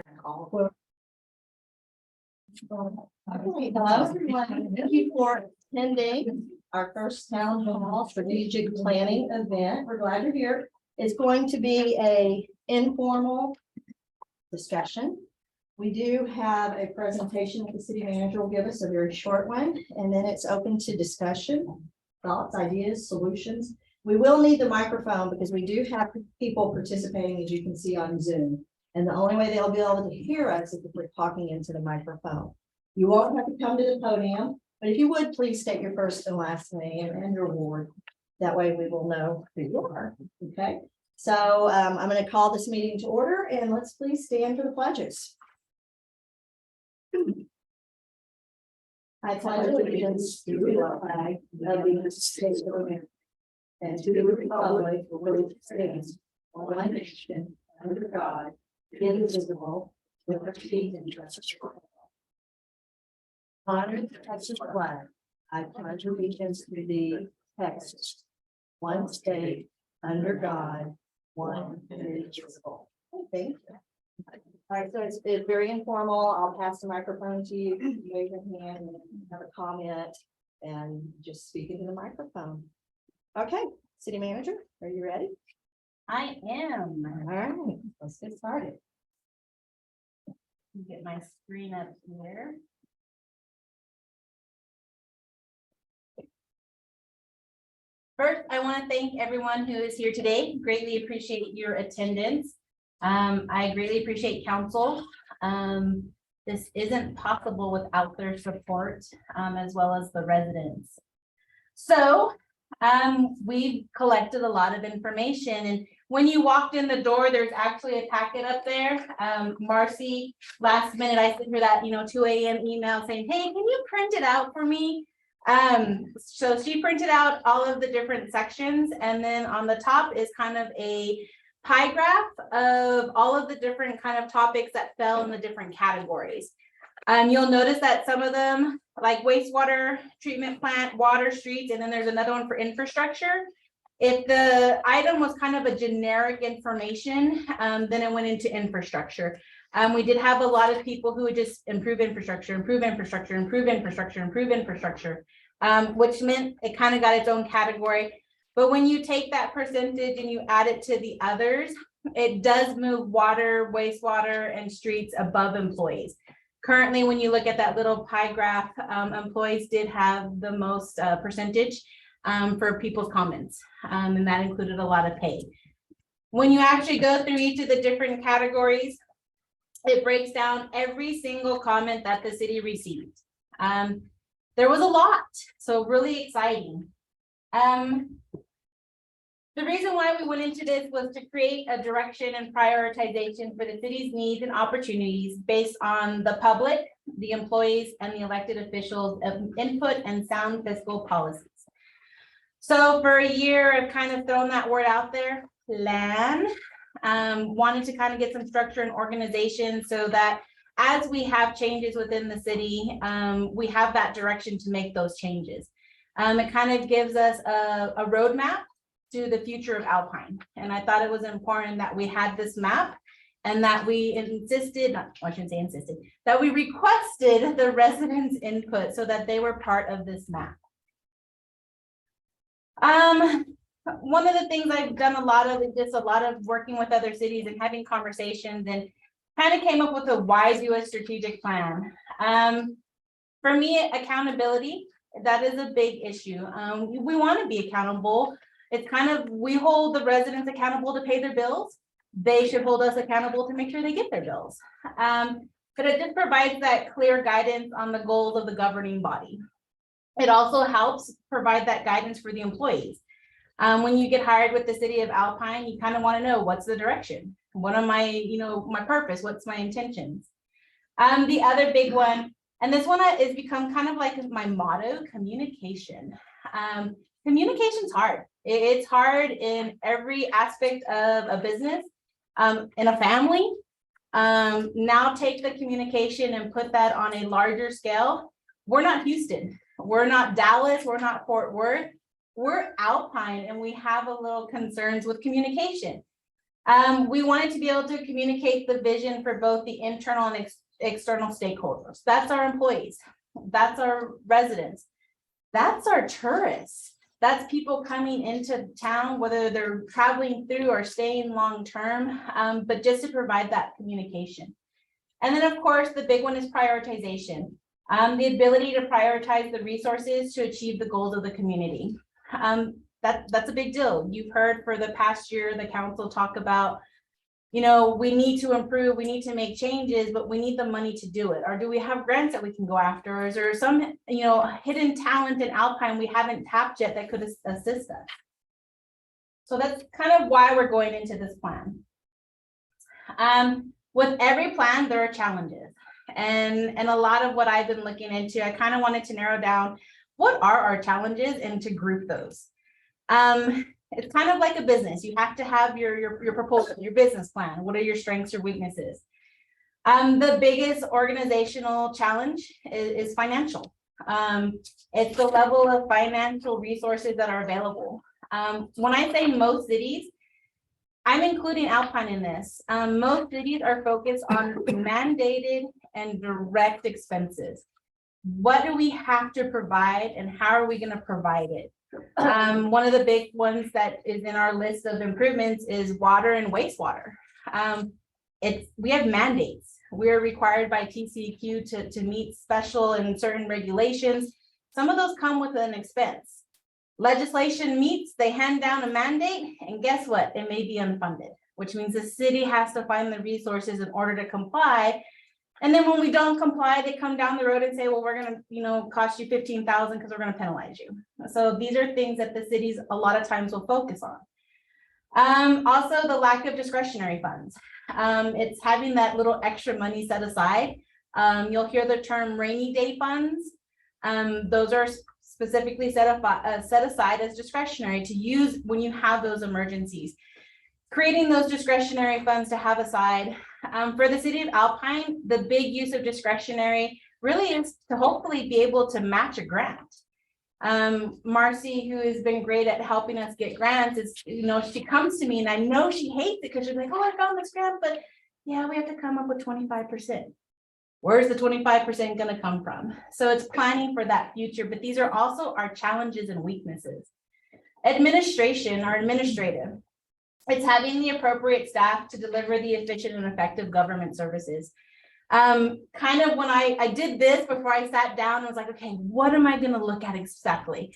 Hello, everyone. Thank you for attending our first town hall strategic planning event. We're glad you're here. It's going to be a informal discussion. We do have a presentation that the city manager will give us, a very short one, and then it's open to discussion, thoughts, ideas, solutions. We will need the microphone because we do have people participating, as you can see on Zoom. And the only way they'll be able to hear us is if we're talking into the microphone. You won't have to come to the podium, but if you would, please state your first and last name and your ward. That way we will know who you are, okay? So I'm going to call this meeting to order, and let's please stand for the pledges. I pledge allegiance to the flag of the United States of America and to the republic for which it stands, one nation, under God, indivisible, with liberty and justice for all. Honor the Texas flag. I pledge allegiance to the Texas, one state, under God, one indivisible. Thank you. All right, so it's very informal. I'll pass the microphone to you. You raise your hand and have a comment and just speak into the microphone. Okay, city manager, are you ready? I am. All right, let's get started. Get my screen up here. First, I want to thank everyone who is here today. Greatly appreciate your attendance. I greatly appreciate council. This isn't possible without their support, as well as the residents. So we've collected a lot of information, and when you walked in the door, there's actually a packet up there. Marcy, last minute, I sent her that 2 a.m. email saying, hey, can you print it out for me? So she printed out all of the different sections, and then on the top is kind of a pie graph of all of the different kind of topics that fell in the different categories. You'll notice that some of them, like wastewater treatment plant, water, streets, and then there's another one for infrastructure. If the item was kind of a generic information, then it went into infrastructure. We did have a lot of people who would just improve infrastructure, improve infrastructure, improve infrastructure, improve infrastructure, which meant it kind of got its own category. But when you take that percentage and you add it to the others, it does move water, wastewater, and streets above employees. Currently, when you look at that little pie graph, employees did have the most percentage for people's comments, and that included a lot of pay. When you actually go through each of the different categories, it breaks down every single comment that the city received. There was a lot, so really exciting. The reason why we went into this was to create a direction and prioritization for the city's needs and opportunities based on the public, the employees, and the elected officials of input and sound fiscal policies. So for a year, I've kind of thrown that word out there, plan. Wanted to kind of get some structure and organization so that as we have changes within the city, we have that direction to make those changes. It kind of gives us a roadmap to the future of Alpine. And I thought it was important that we had this map and that we insisted, I shouldn't say insisted, that we requested the residents' input so that they were part of this map. One of the things I've done a lot of is just a lot of working with other cities and having conversations, and kind of came up with a why do a strategic plan. For me, accountability, that is a big issue. We want to be accountable. It's kind of, we hold the residents accountable to pay their bills. They should hold us accountable to make sure they get their bills. But it just provides that clear guidance on the goals of the governing body. It also helps provide that guidance for the employees. When you get hired with the city of Alpine, you kind of want to know what's the direction, what am I, my purpose, what's my intentions. The other big one, and this one has become kind of like my motto, communication. Communication's hard. It's hard in every aspect of a business, in a family. Now take the communication and put that on a larger scale. We're not Houston. We're not Dallas. We're not Fort Worth. We're Alpine, and we have a little concerns with communication. We wanted to be able to communicate the vision for both the internal and external stakeholders. That's our employees. That's our residents. That's our tourists. That's people coming into town, whether they're traveling through or staying long-term, but just to provide that communication. And then, of course, the big one is prioritization. The ability to prioritize the resources to achieve the goals of the community. That's a big deal. You've heard for the past year, the council talk about, you know, we need to improve, we need to make changes, but we need the money to do it. Or do we have grants that we can go after? Or is there some, you know, hidden talent in Alpine we haven't tapped yet that could assist us? So that's kind of why we're going into this plan. With every plan, there are challenges. And a lot of what I've been looking into, I kind of wanted to narrow down what are our challenges and to group those. It's kind of like a business. You have to have your proposal, your business plan. What are your strengths or weaknesses? The biggest organizational challenge is financial. It's the level of financial resources that are available. When I say most cities, I'm including Alpine in this. Most cities are focused on mandated and direct expenses. What do we have to provide and how are we going to provide it? One of the big ones that is in our list of improvements is water and wastewater. We have mandates. We're required by TCEQ to meet special and certain regulations. Some of those come with an expense. Legislation meets, they hand down a mandate, and guess what? It may be unfunded, which means the city has to find the resources in order to comply. And then when we don't comply, they come down the road and say, well, we're going to, you know, cost you $15,000 because we're going to penalize you. So these are things that the cities a lot of times will focus on. Also, the lack of discretionary funds. It's having that little extra money set aside. You'll hear the term rainy day funds. Those are specifically set aside as discretionary to use when you have those emergencies. Creating those discretionary funds to have aside. For the city of Alpine, the big use of discretionary really is to hopefully be able to match a grant. Marcy, who has been great at helping us get grants, is, you know, she comes to me and I know she hates it because she's like, oh, I found this grant, but yeah, we have to come up with 25%. Where's the 25% going to come from? So it's planning for that future, but these are also our challenges and weaknesses. Administration or administrative. It's having the appropriate staff to deliver the efficient and effective government services. Kind of when I did this before I sat down, I was like, okay, what am I going to look at exactly?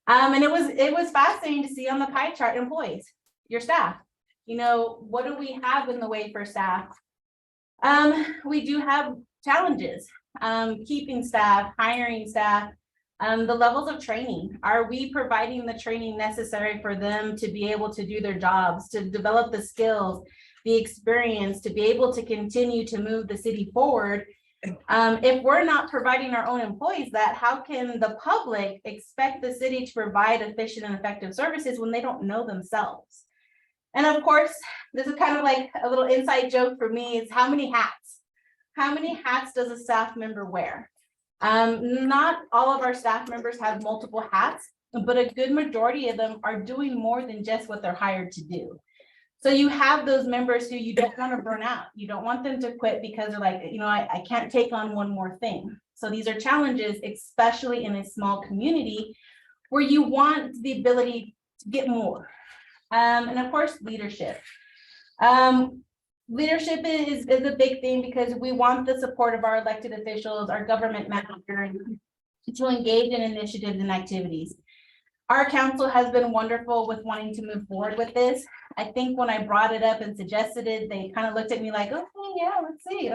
And it was fascinating to see on the pie chart, employees, your staff. You know, what do we have in the way for staff? We do have challenges, keeping staff, hiring staff, the levels of training. Are we providing the training necessary for them to be able to do their jobs, to develop the skills, the experience, to be able to continue to move the city forward? If we're not providing our own employees that, how can the public expect the city to provide efficient and effective services when they don't know themselves? And of course, this is kind of like a little inside joke for me, is how many hats? How many hats does a staff member wear? Not all of our staff members have multiple hats, but a good majority of them are doing more than just what they're hired to do. So you have those members who you don't want to burn out. You don't want them to quit because they're like, you know, I can't take on one more thing. So these are challenges, especially in a small community where you want the ability to get more. And of course, leadership. Leadership is a big thing because we want the support of our elected officials, our government managers, to engage in initiatives and activities. Our council has been wonderful with wanting to move forward with this. I think when I brought it up and suggested it, they kind of looked at me like, okay, yeah, let's see,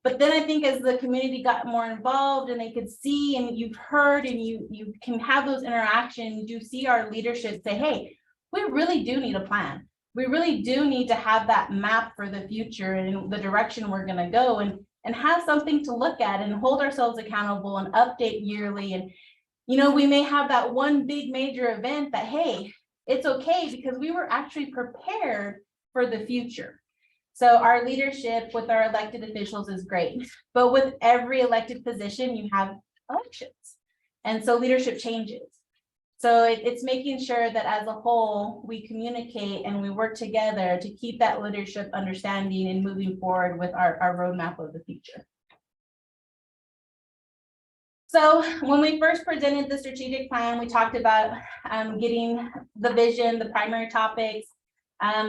But then I think as the community got more involved and they could see, and you've heard, and you can have those interactions, you see our leadership say, hey, we really do need a plan. We really do need to have that map for the future and the direction we're going to go, and have something to look at and hold ourselves accountable and update yearly. And, you know, we may have that one big major event that, hey, it's okay because we were actually prepared for the future. So our leadership with our elected officials is great, but with every elected position, you have elections. And so leadership changes. So it's making sure that as a whole, we communicate and we work together to keep that leadership understanding and moving forward with our roadmap of the future. So when we first presented the strategic plan, we talked about getting the vision, the primary topics,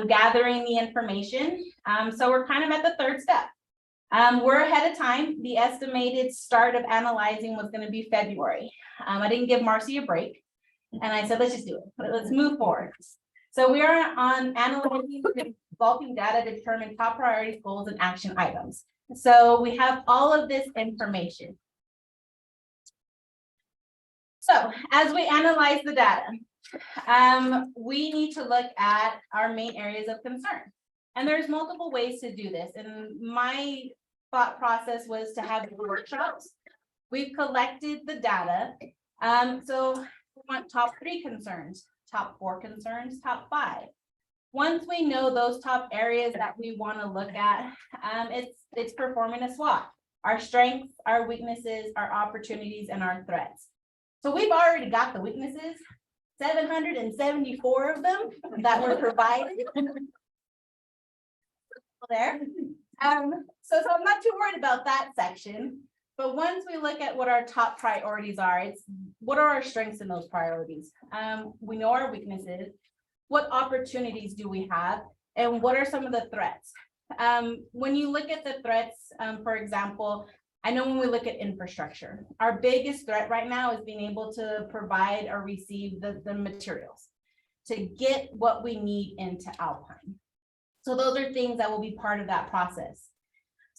gathering the information. So we're kind of at the third step. We're ahead of time. The estimated start of analyzing was going to be February. I didn't give Marcy a break. And I said, let's just do it. Let's move forward. So we are on analyzing and developing data to determine top priorities, goals, and action items. So we have all of this information. So as we analyze the data, we need to look at our main areas of concern. And there's multiple ways to do this. And my thought process was to have workshops. We've collected the data. So we want top 3 concerns, top 4 concerns, top 5. Once we know those top areas that we want to look at, it's performing a SWOT, our strengths, our weaknesses, our opportunities, and our threats. So we've already got the weaknesses, 774 of them that were provided. There. So I'm not too worried about that section. But once we look at what our top priorities are, it's what are our strengths in those priorities? We know our weaknesses. What opportunities do we have? And what are some of the threats? When you look at the threats, for example, I know when we look at infrastructure, our biggest threat right now is being able to provide or receive the materials to get what we need into Alpine. So those are things that will be part of that process.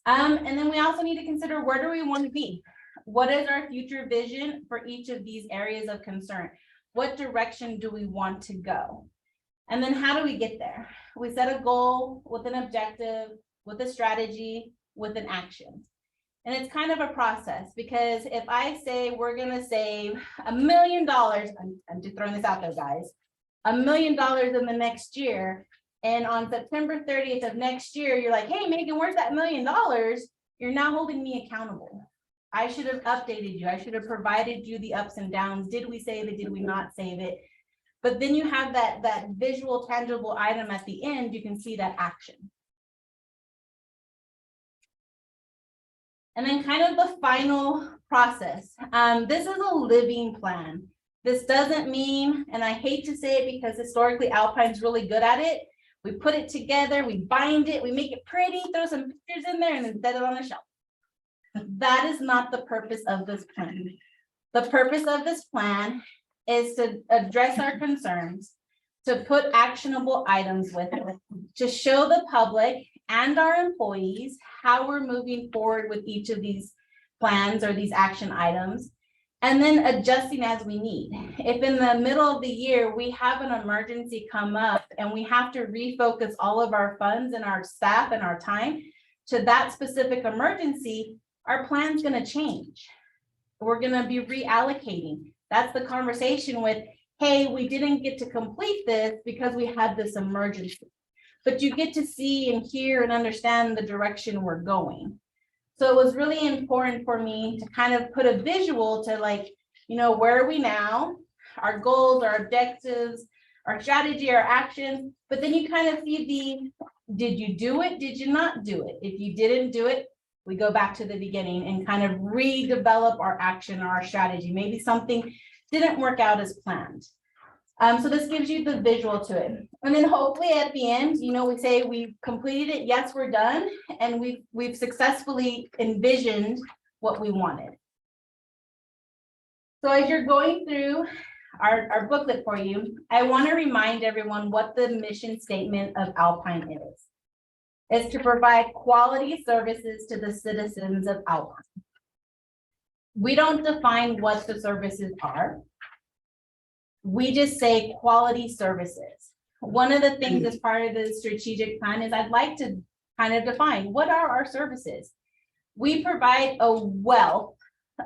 And then we also need to consider, where do we want to be? What is our future vision for each of these areas of concern? What direction do we want to go? And then how do we get there? We set a goal with an objective, with a strategy, with an action. And it's kind of a process, because if I say we're going to save $1 million, I'm just throwing this out there, guys, $1 million in the next year. And on September 30th of next year, you're like, hey, Megan, where's that $1 million? You're now holding me accountable. I should have updated you. I should have provided you the ups and downs. Did we save it? Did we not save it? But then you have that visual, tangible item at the end. You can see that action. And then kind of the final process. This is a living plan. This doesn't mean, and I hate to say it because historically Alpine's really good at it. We put it together, we bind it, we make it pretty, throw some pictures in there, and then set it on the shelf. That is not the purpose of this plan. The purpose of this plan is to address our concerns, to put actionable items with it, to show the public and our employees how we're moving forward with each of these plans or these action items, and then adjusting as we need. If in the middle of the year, we have an emergency come up and we have to refocus all of our funds and our staff and our time to that specific emergency, our plan's gonna change. We're gonna be reallocating. That's the conversation with, hey, we didn't get to complete this because we had this emergency. But you get to see and hear and understand the direction we're going. So it was really important for me to kind of put a visual to, like, you know, where are we now? Our goals, our objectives, our strategy, our actions. But then you kind of see did you do it? Did you not do it? If you didn't do it, we go back to the beginning and kind of redevelop our action or our strategy. Maybe something didn't work out as planned. So this gives you the visual to it. And then hopefully at the end, you know, we say we've completed it. Yes, we're done. And we've successfully envisioned what we wanted. So as you're going through our booklet for you, I want to remind everyone what the mission statement of Alpine is. It's to provide quality services to the citizens of Alpine. We don't define what the services are. We just say quality services. One of the things as part of the strategic plan is I'd like to kind of define what are our services. We provide a wealth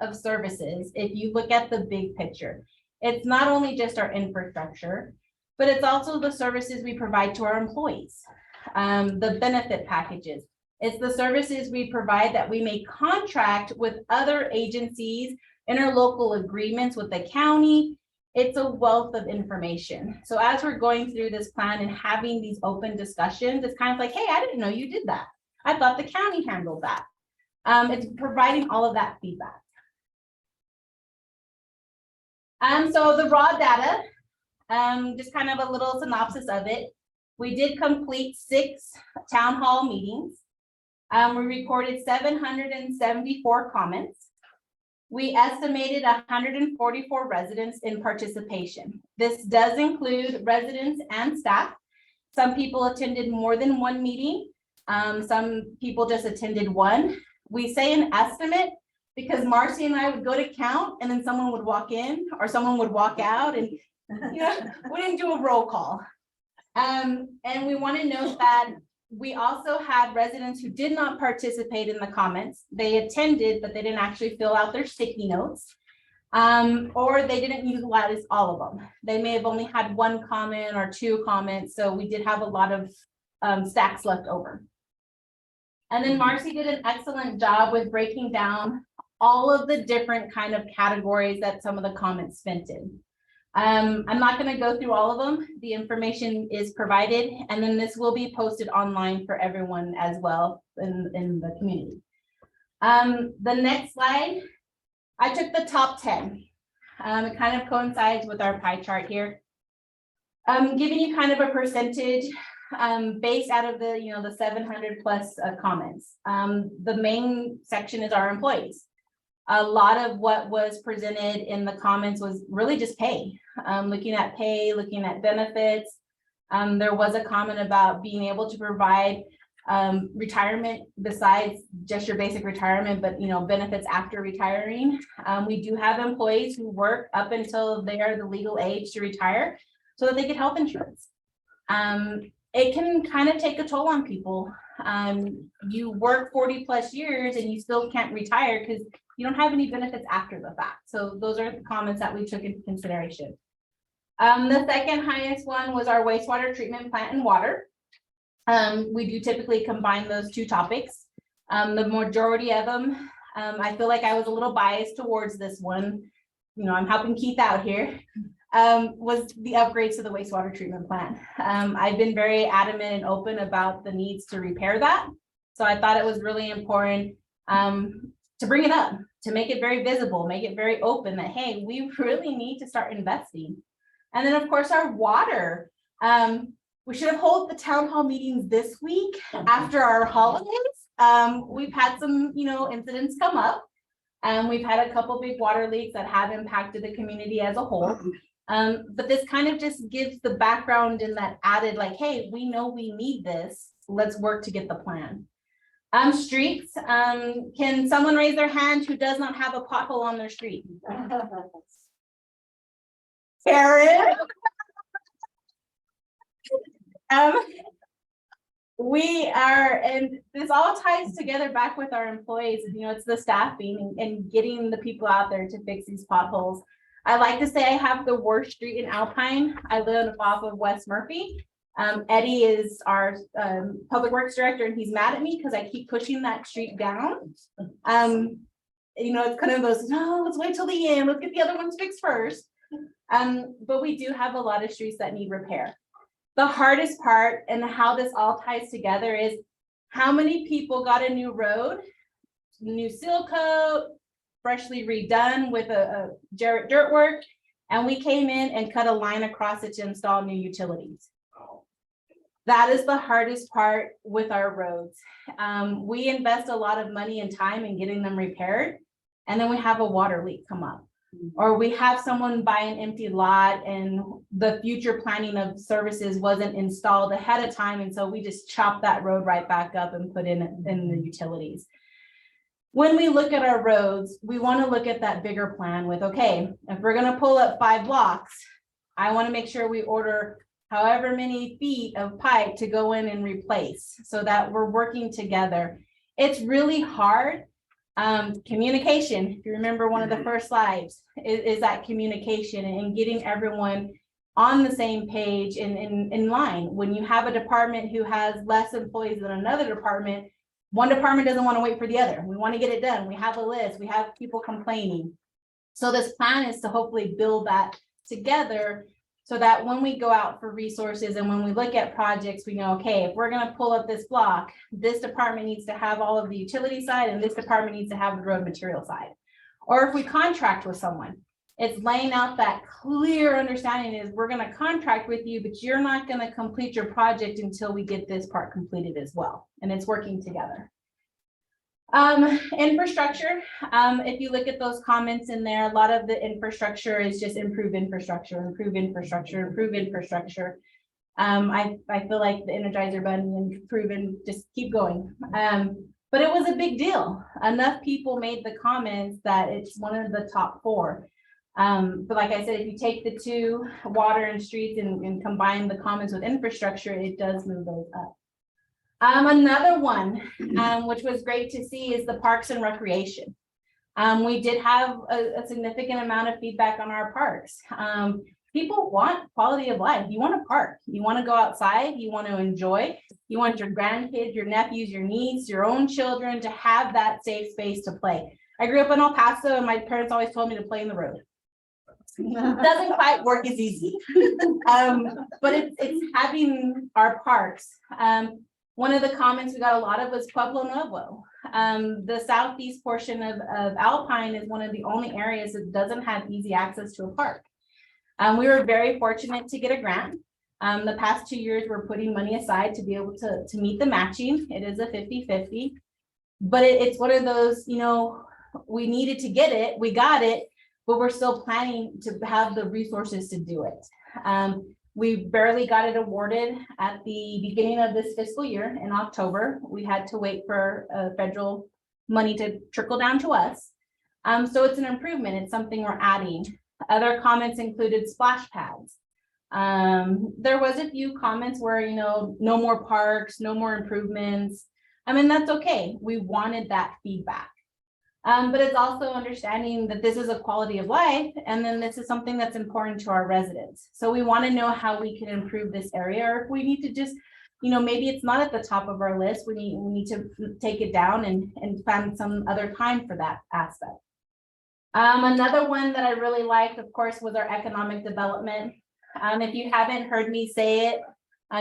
of services. If you look at the big picture, it's not only just our infrastructure, but it's also the services we provide to our employees, the benefit packages. It's the services we provide that we may contract with other agencies, interlocal agreements with the county. It's a wealth of information. So as we're going through this plan and having these open discussions, it's kind of like, hey, I didn't know you did that. I thought the county handled that. It's providing all of that feedback. So the raw data, just kind of a little synopsis of it. We did complete 6 town hall meetings. We recorded 774 comments. We estimated 144 residents in participation. This does include residents and staff. Some people attended more than one meeting. Some people just attended one. We say an estimate because Marcy and I would go to count and then someone would walk in or someone would walk out, and we didn't do a roll call. And we want to note that we also had residents who did not participate in the comments. They attended, but they didn't actually fill out their sticky notes, or they didn't utilize all of them. They may have only had 1 comment or 2 comments. So we did have a lot of stacks left over. And then Marcy did an excellent job with breaking down all of the different kind of categories that some of the comments fit in. I'm not going to go through all of them. The information is provided, and then this will be posted online for everyone as well in the community. The next slide, I took the top 10. It kind of coincides with our pie chart here. Giving you kind of a percentage based out of the 700 plus comments. The main section is our employees. A lot of what was presented in the comments was really just pay, looking at pay, looking at benefits. There was a comment about being able to provide retirement besides just your basic retirement, but benefits after retiring. We do have employees who work up until they are the legal age to retire so that they get health insurance. It can kind of take a toll on people. You work 40 plus years and you still can't retire because you don't have any benefits after the fact. So those are the comments that we took into consideration. The second highest one was our wastewater treatment plant and water. We do typically combine those 2 topics. The majority of them, I feel like I was a little biased towards this one. I'm helping Keith out here. Was the upgrades to the wastewater treatment plant. I've been very adamant and open about the needs to repair that. So I thought it was really important to bring it up, to make it very visible, make it very open that, hey, we really need to start investing. And then of course our water, we should have held the town hall meetings this week after our holidays. We've had some, incidents come up, and we've had a couple big water leaks that have impacted the community as a whole. But this kind of just gives the background in that added like, hey, we know we need this. Let's work to get the plan. Streets, can someone raise their hand who does not have a pothole on their street? Karen? We are, and this all ties together back with our employees. It's the staffing and getting the people out there to fix these potholes. I like to say I have the worst street in Alpine. I live off of West Murphy. Eddie is our public works director, and he's mad at me because I keep pushing that street down. It's kind of those, no, let's wait till the end. Let's get the other ones fixed first. But we do have a lot of streets that need repair. The hardest part and how this all ties together is how many people got a new road, new seal coat, freshly redone with a Jarrett dirt work, and we came in and cut a line across it to install new utilities. That is the hardest part with our roads. We invest a lot of money and time in getting them repaired, and then we have a water leak come up. Or we have someone buy an empty lot and the future planning of services wasn't installed ahead of time, and so we just chop that road right back up and put in the utilities. When we look at our roads, we want to look at that bigger plan with, okay, if we're going to pull up 5 blocks, I want to make sure we order however many feet of pipe to go in and replace so that we're working together. It's really hard. Communication, if you remember one of the first slides, is that communication and getting everyone on the same page and in line. When you have a department who has less employees than another department, one department doesn't want to wait for the other. We want to get it done. We have a list. We have people complaining. So this plan is to hopefully build that together so that when we go out for resources and when we look at projects, we know, okay, if we're going to pull up this block, this department needs to have all of the utility side and this department needs to have the road material side. Or if we contract with someone, it's laying out that clear understanding is we're going to contract with you, but you're not going to complete your project until we get this part completed as well. And it's working together. Infrastructure. If you look at those comments in there, a lot of the infrastructure is just improve infrastructure, improve infrastructure, improve infrastructure. I feel like the Energizer Bunny and improve and just keep going. But it was a big deal. Enough people made the comments that it's one of the top 4. But like I said, if you take the 2, water and streets, and combine the comments with infrastructure, it does move those up. Another one, which was great to see, is the parks and recreation. We did have a significant amount of feedback on our parks. People want quality of life. You want to park, you want to go outside, you want to enjoy, you want your grandkids, your nephews, your nieces, your own children to have that safe space to play. I grew up in El Paso and my parents always told me to play in the road. Doesn't quite work as easy, but it's having our parks. One of the comments we got a lot of was Pueblo Nuevo. The southeast portion of Alpine is one of the only areas that doesn't have easy access to a park. We were very fortunate to get a grant. The past 2 years, we're putting money aside to be able to meet the matching. It is a 50-50, but it's one of those, you know, we needed to get it, we got it, but we're still planning to have the resources to do it. We barely got it awarded at the beginning of this fiscal year in October. We had to wait for federal money to trickle down to us. So it's an improvement. It's something we're adding. Other comments included splash pads. There was a few comments where, you know, no more parks, no more improvements. I mean, that's okay. We wanted that feedback. But it's also understanding that this is a quality of life, and then this is something that's important to our residents. So we want to know how we can improve this area, or if we need to just, you know, maybe it's not at the top of our list. We need to take it down and find some other time for that aspect. Another one that I really liked, of course, was our economic development. If you haven't heard me say it,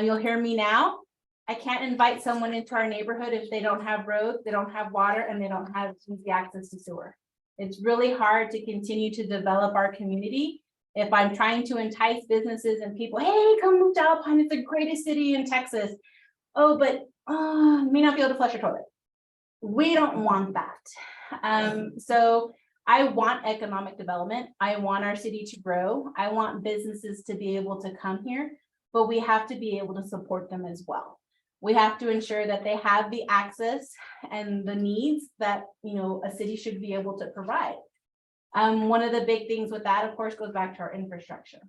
you'll hear me now. I can't invite someone into our neighborhood if they don't have roads, they don't have water, and they don't have easy access to sewer. It's really hard to continue to develop our community if I'm trying to entice businesses and people, hey, come move to Alpine, it's the greatest city in Texas. Oh, but may not be able to flush your toilet. We don't want that. So I want economic development. I want our city to grow. I want businesses to be able to come here, but we have to be able to support them as well. We have to ensure that they have the access and the needs that, you know, a city should be able to provide. One of the big things with that, of course, goes back to our infrastructure.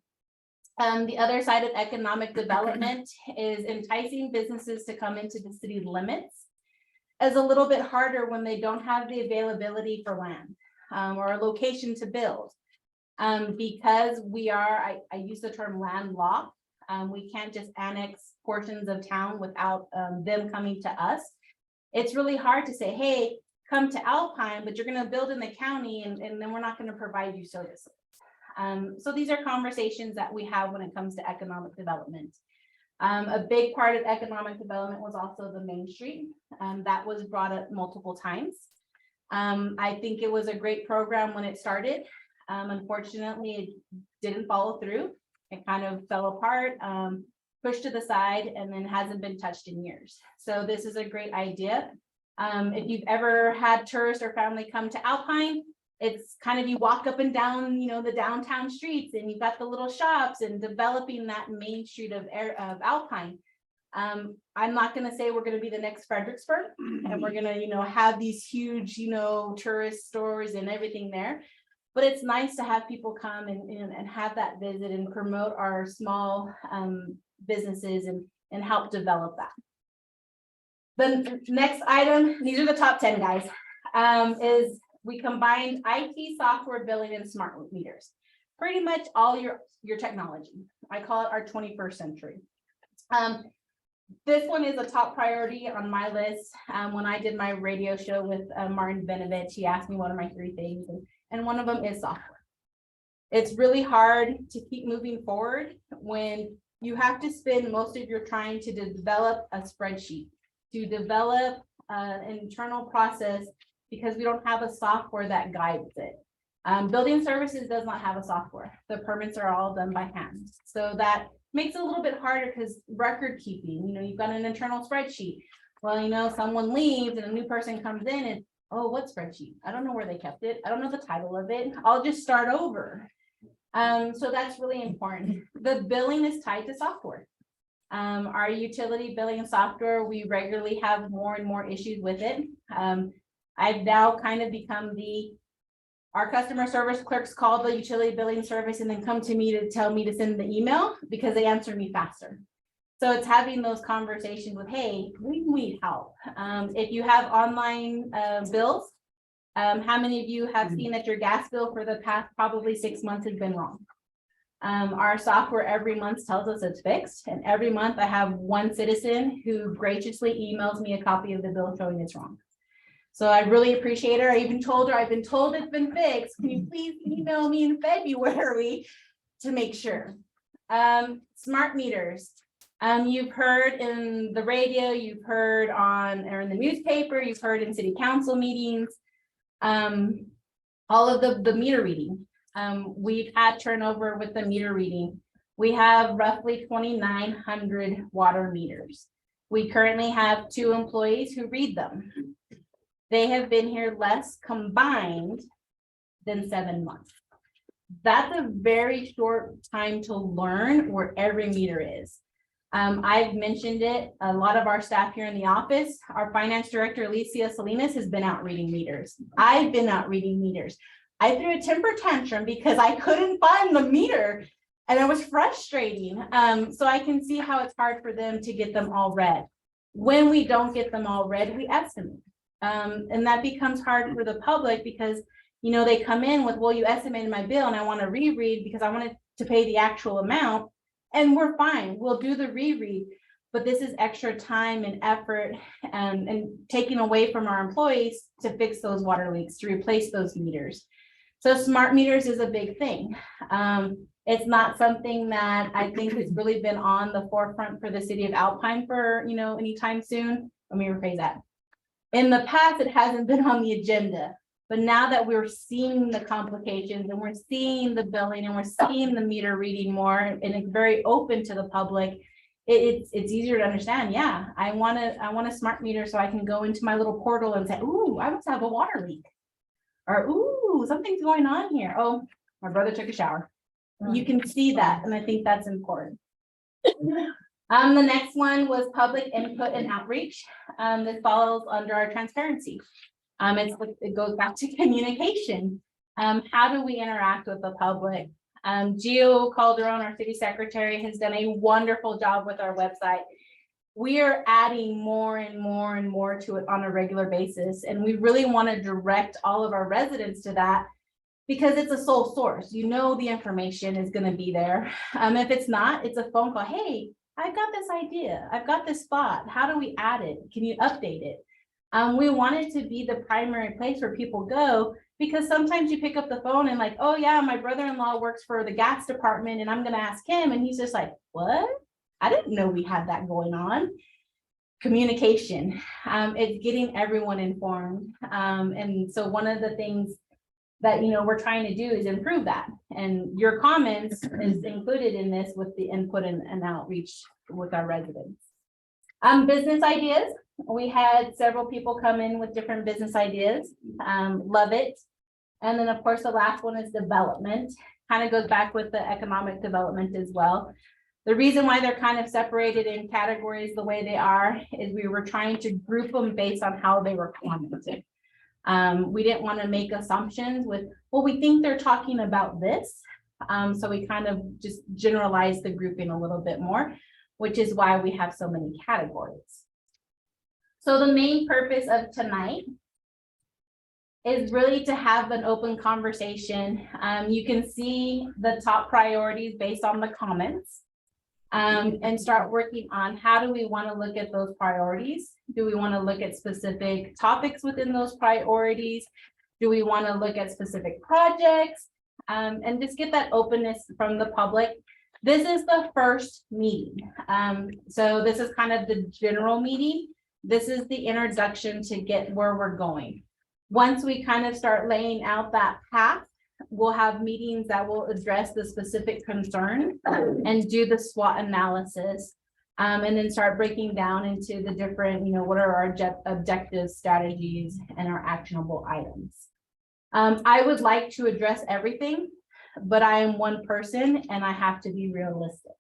The other side of economic development is enticing businesses to come into the city limits is a little bit harder when they don't have the availability for land or a location to build. Because we are, I use the term landlocked. We can't just annex portions of town without them coming to us. It's really hard to say, hey, come to Alpine, but you're going to build in the county and then we're not going to provide you services. So these are conversations that we have when it comes to economic development. A big part of economic development was also the Main Street. That was brought up multiple times. I think it was a great program when it started. Unfortunately, it didn't follow through. It kind of fell apart, pushed to the side, and then hasn't been touched in years. So this is a great idea. If you've ever had tourists or family come to Alpine, it's kind of, you walk up and down, you know, the downtown streets, and you've got the little shops and developing that main street of Alpine. I'm not going to say we're going to be the next Fredericksburg and we're going to, you know, have these huge, you know, tourist stores and everything there. But it's nice to have people come and have that visit and promote our small businesses and help develop that. The next item, these are the top 10 guys, is we combined IT, software, billing, and smart meters. Pretty much all your technology. I call it our 21st century. This one is a top priority on my list. When I did my radio show with Martin Benovich, he asked me what are my 3 things, and one of them is software. It's really hard to keep moving forward when you have to spend most of your time to develop a spreadsheet, to develop an internal process, because we don't have a software that guides it. Building services does not have a software. The permits are all done by hand. So that makes it a little bit harder because record keeping, you've got an internal spreadsheet. Well, someone leaves and a new person comes in and, oh, what spreadsheet? I don't know where they kept it. I don't know the title of it. I'll just start over. So that's really important. The billing is tied to software. Our utility billing software, we regularly have more and more issues with it. I've now kind of become our customer service clerks call the utility billing service and then come to me to tell me to send the email because they answer me faster. So it's having those conversations with, hey, we need help. If you have online bills, how many of you have seen that your gas bill for the past probably 6 months has been wrong? Our software every month tells us it's fixed, and every month I have one citizen who graciously emails me a copy of the bill showing it's wrong. So I really appreciate her. I even told her, I've been told it's been fixed. Can you please email me in February to make sure? Smart meters. You've heard in the radio, you've heard or in the newspaper, you've heard in city council meetings, all of the meter reading. We've had turnover with the meter reading. We have roughly 2,900 water meters. We currently have 2 employees who read them. They have been here less combined than 7 months. That's a very short time to learn where every meter is. I've mentioned it, a lot of our staff here in the office, our finance director, Alicia Salinas, has been out reading meters. I've been out reading meters. I threw a temper tantrum because I couldn't find the meter and it was frustrating. So I can see how it's hard for them to get them all read. When we don't get them all read, we estimate. And that becomes hard for the public because, they come in with, well, you estimated my bill and I want to reread because I wanted to pay the actual amount. And we're fine, we'll do the reread, but this is extra time and effort and taking away from our employees to fix those water leaks, to replace those meters. So smart meters is a big thing. It's not something that I think has really been on the forefront for the city of Alpine for, anytime soon. Let me rephrase that. In the past, it hasn't been on the agenda. But now that we're seeing the complications and we're seeing the billing and we're seeing the meter reading more and it's very open to the public, it's easier to understand. Yeah, I want a smart meter so I can go into my little portal and say, ooh, I must have a water leak. Or, ooh, something's going on here. Oh, my brother took a shower. You can see that, and I think that's important. The next one was public input and outreach. This follows under our transparency. It goes back to communication. How do we interact with the public? Gio Calderon, our city secretary, has done a wonderful job with our website. We are adding more and more and more to it on a regular basis. And we really want to direct all of our residents to that because it's a sole source. The information is going to be there. If it's not, it's a phone call. Hey, I've got this idea. I've got this spot. How do we add it? Can you update it? We want it to be the primary place where people go because sometimes you pick up the phone and like, oh yeah, my brother-in-law works for the gas department and I'm going to ask him. And he's just like, what? I didn't know we had that going on. Communication, it's getting everyone informed. And so one of the things that, we're trying to do is improve that. And your comments is included in this with the input and outreach with our residents. Business ideas. We had several people come in with different business ideas. Love it. And then of course, the last one is development. Kind of goes back with the economic development as well. The reason why they're kind of separated in categories the way they are is we were trying to group them based on how they were commented. We didn't want to make assumptions with, well, we think they're talking about this. So we kind of just generalized the grouping a little bit more, which is why we have so many categories. So the main purpose of tonight is really to have an open conversation. You can see the top priorities based on the comments and start working on how do we want to look at those priorities? Do we want to look at specific topics within those priorities? Do we want to look at specific projects? and just get that openness from the public. This is the first meeting. So this is kind of the general meeting. This is the introduction to get where we're going. Once we kind of start laying out that path, we'll have meetings that will address the specific concern and do the SWOT analysis. And then start breaking down into the different, what are our objectives, strategies, and our actionable items. I would like to address everything, but I am one person and I have to be realistic.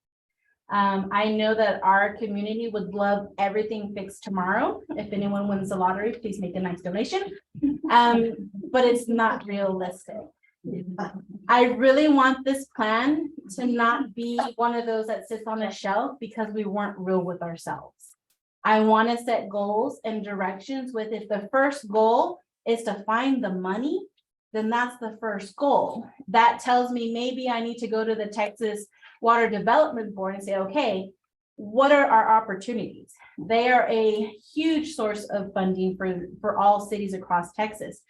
I know that our community would love everything fixed tomorrow. If anyone wins the lottery, please make a nice donation. But it's not realistic. I really want this plan to not be one of those that sits on a shelf because we weren't real with ourselves. I want to set goals and directions with, if the first goal is to find the money, then that's the first goal. That tells me maybe I need to go to the Texas Water Development Board and say, okay, what are our opportunities? They are a huge source of funding for all cities across Texas,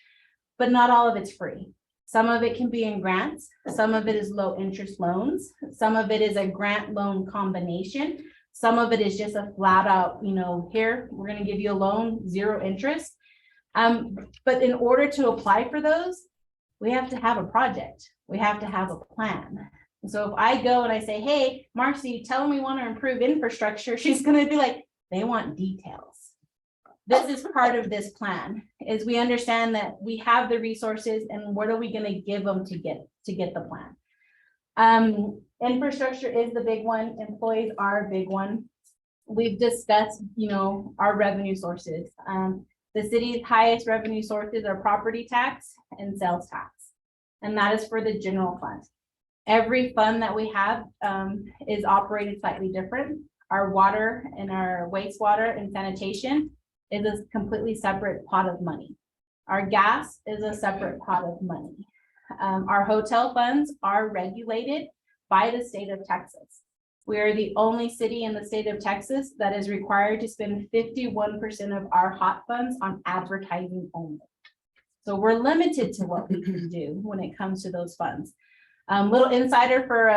but not all of it's free. Some of it can be in grants. Some of it is low interest loans. Some of it is a grant loan combination. Some of it is just a flat out, here, we're going to give you a loan, 0 interest. But in order to apply for those, we have to have a project. We have to have a plan. So if I go and I say, hey, Marcy, tell them we want to improve infrastructure, she's going to be like, they want details. This is part of this plan, is we understand that we have the resources and what are we going to give them to get the plan. Infrastructure is the big one. Employees are a big one. We've discussed, our revenue sources. The city's highest revenue sources are property tax and sales tax, and that is for the general fund. Every fund that we have is operated slightly different. Our water and our wastewater and sanitation is a completely separate pot of money. Our gas is a separate pot of money. Our hotel funds are regulated by the state of Texas. We are the only city in the state of Texas that is required to spend 51% of our hot funds on advertising only. So we're limited to what we can do when it comes to those funds. Little insider for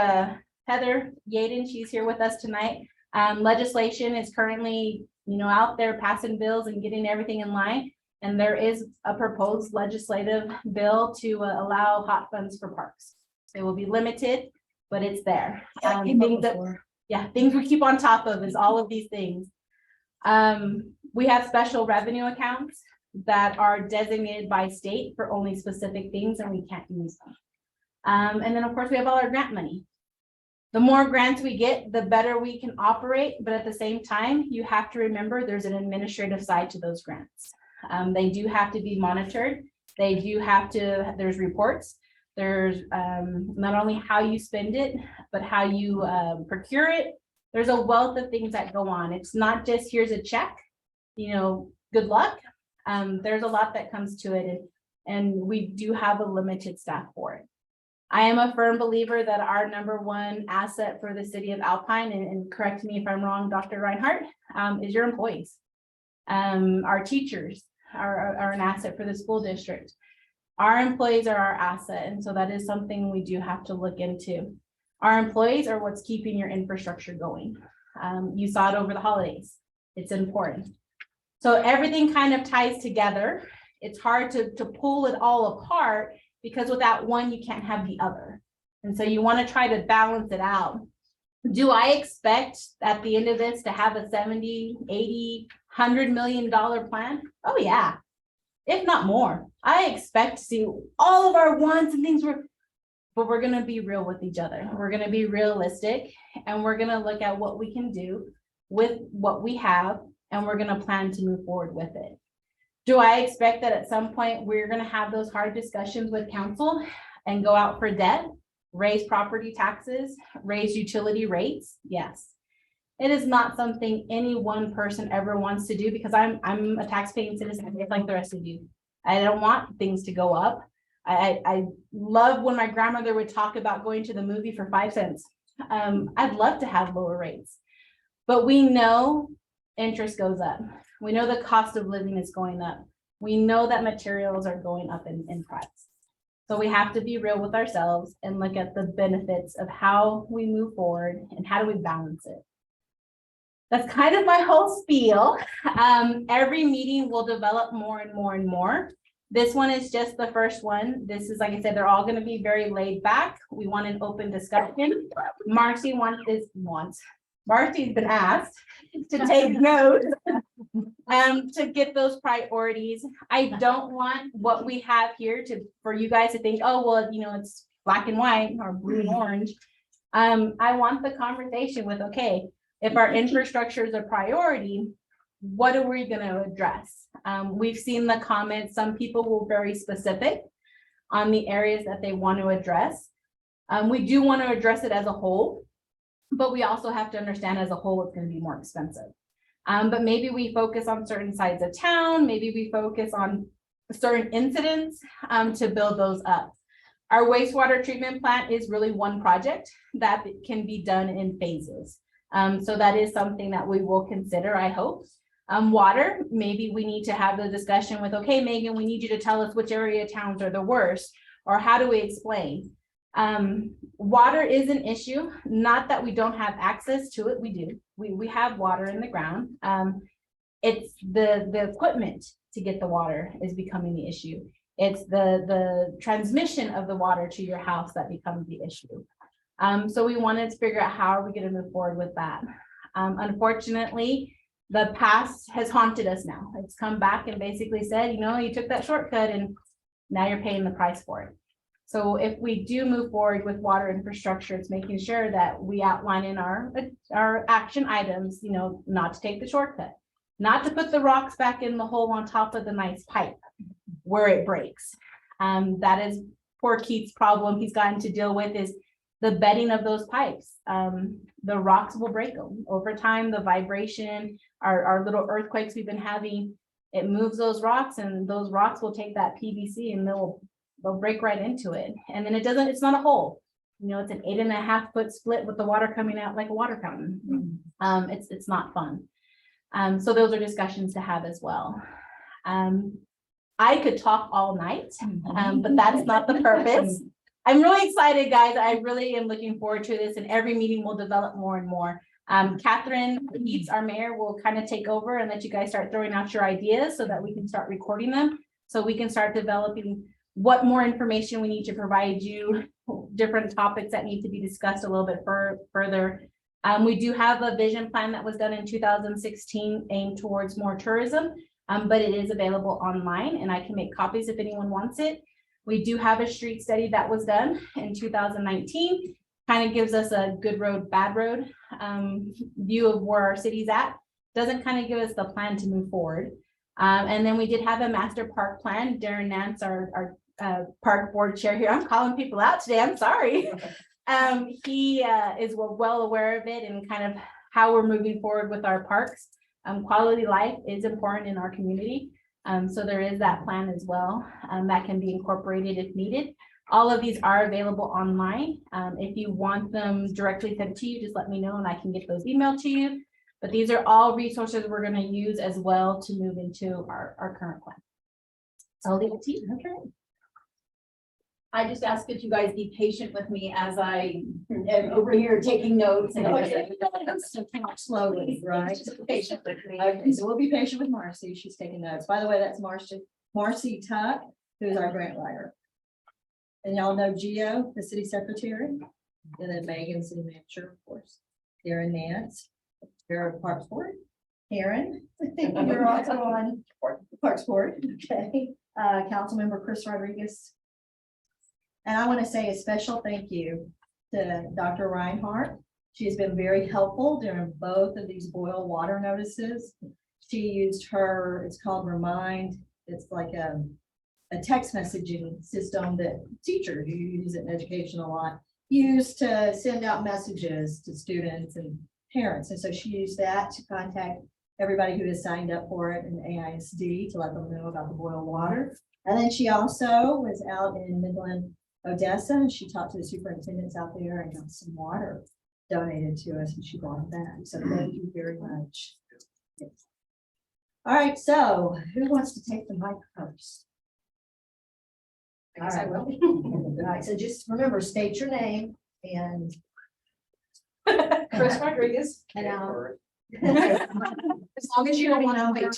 Heather Yaden, she's here with us tonight. Legislation is currently, out there passing bills and getting everything in line. And there is a proposed legislative bill to allow hot funds for parks. It will be limited, but it's there. Things we keep on top of is all of these things. We have special revenue accounts that are designated by state for only specific things, and we can't use them. And then of course we have all our grant money. The more grants we get, the better we can operate. But at the same time, you have to remember there's an administrative side to those grants. They do have to be monitored. They do have to, there's reports. There's not only how you spend it, but how you procure it. There's a wealth of things that go on. It's not just here's a check, good luck. There's a lot that comes to it. And we do have a limited staff for it. I am a firm believer that our #1 asset for the city of Alpine, and correct me if I'm wrong, Dr. Reinhardt, is your employees. Our teachers are an asset for the school district. Our employees are our asset, and so that is something we do have to look into. Our employees are what's keeping your infrastructure going. You saw it over the holidays. It's important. So everything kind of ties together. It's hard to pull it all apart, because without one, you can't have the other. And so you want to try to balance it out. Do I expect at the end of this to have a 70, 80, $100 million plan? Oh yeah, if not more. I expect to see all of our wants and things, but we're going to be real with each other. We're going to be realistic, and we're going to look at what we can do with what we have, and we're going to plan to move forward with it. Do I expect that at some point we're going to have those hard discussions with council and go out for debt, raise property taxes, raise utility rates? Yes. It is not something any one person ever wants to do, because I'm a tax-paying citizen like the rest of you. I don't want things to go up. I love when my grandmother would talk about going to the movie for 5 cents. I'd love to have lower rates, but we know interest goes up. We know the cost of living is going up. We know that materials are going up in price. So we have to be real with ourselves and look at the benefits of how we move forward and how do we balance it. That's kind of my whole spiel. Every meeting will develop more and more and more. This one is just the first one. This is, like I said, they're all going to be very laid back. We want an open discussion. Marcy's been asked to take notes to get those priorities. I don't want what we have here for you guys to think, oh, well, it's black and white or blue and orange. I want the conversation with, okay, if our infrastructure is a priority, what are we going to address? We've seen the comments. Some people were very specific on the areas that they want to address. We do want to address it as a whole, but we also have to understand as a whole it's going to be more expensive. But maybe we focus on certain sides of town. Maybe we focus on certain incidents to build those up. Our wastewater treatment plant is really one project that can be done in phases. So that is something that we will consider, I hope. Water, maybe we need to have the discussion with, okay, Megan, we need you to tell us which area towns are the worst, or how do we explain? Water is an issue, not that we don't have access to it, we do. We have water in the ground. It's the equipment to get the water is becoming the issue. It's the transmission of the water to your house that becomes the issue. So we wanted to figure out how are we going to move forward with that. Unfortunately, the past has haunted us now. It's come back and basically said, you took that shortcut and now you're paying the price for it. So if we do move forward with water infrastructure, it's making sure that we outline in our action items, not to take the shortcut, not to put the rocks back in the hole on top of the nice pipe where it breaks. That is poor Keith's problem he's gotten to deal with is the bedding of those pipes. The rocks will break them over time. The vibration, our little earthquakes we've been having, it moves those rocks, and those rocks will take that PVC and they'll break right into it. And then it's not a hole. It's an 8.5 foot split with the water coming out like a water fountain. It's not fun. So those are discussions to have as well. I could talk all night, but that's not the purpose. I'm really excited, guys. I really am looking forward to this, and every meeting will develop more and more. Catherine Keats, our mayor, will kind of take over and let you guys start throwing out your ideas so that we can start recording them, so we can start developing what more information we need to provide you, different topics that need to be discussed a little bit further. We do have a vision plan that was done in 2016 aimed towards more tourism, but it is available online and I can make copies if anyone wants it. We do have a street study that was done in 2019, kind of gives us a good road, bad road view of where our city's at. Doesn't kind of give us the plan to move forward. And then we did have a master park plan. Darren Nance, our park board chair here. I'm calling people out today. I'm sorry. He is well aware of it and kind of how we're moving forward with our parks. Quality life is important in our community. So there is that plan as well that can be incorporated if needed. All of these are available online. If you want them directly sent to you, just let me know and I can get those emailed to you. But these are all resources we're going to use as well to move into our current plan. So I'll leave it to you. Okay. I just ask that you guys be patient with me as I am over here taking notes and slowly, right? Just patient with me. Okay, so we'll be patient with Marcy. She's taking notes. By the way, that's Marcy Tuck, who's our grant writer. And y'all know Gio, the city secretary, and then Megan, city manager, of course. Darren Nance, Sarah Parks Board. Karen, you're also on Parks Board. Okay. Councilmember Chris Rodriguez. And I want to say a special thank you to Dr. Reinhardt. She has been very helpful during both of these boil water notices. She used it's called Remind. It's like a text messaging system that teachers, you use it in education a lot, use to send out messages to students and parents. And so she used that to contact everybody who has signed up for it in AISD to let them know about the boil water. And then she also was out in Midland, Odessa, and she talked to the superintendents out there and got some water donated to us and she brought it back. So thank you very much. Yes. All right, so who wants to take the mic first? I guess I will. All right, so just remember, state your name and. Chris Rodriguez, And as long as you don't want to wait.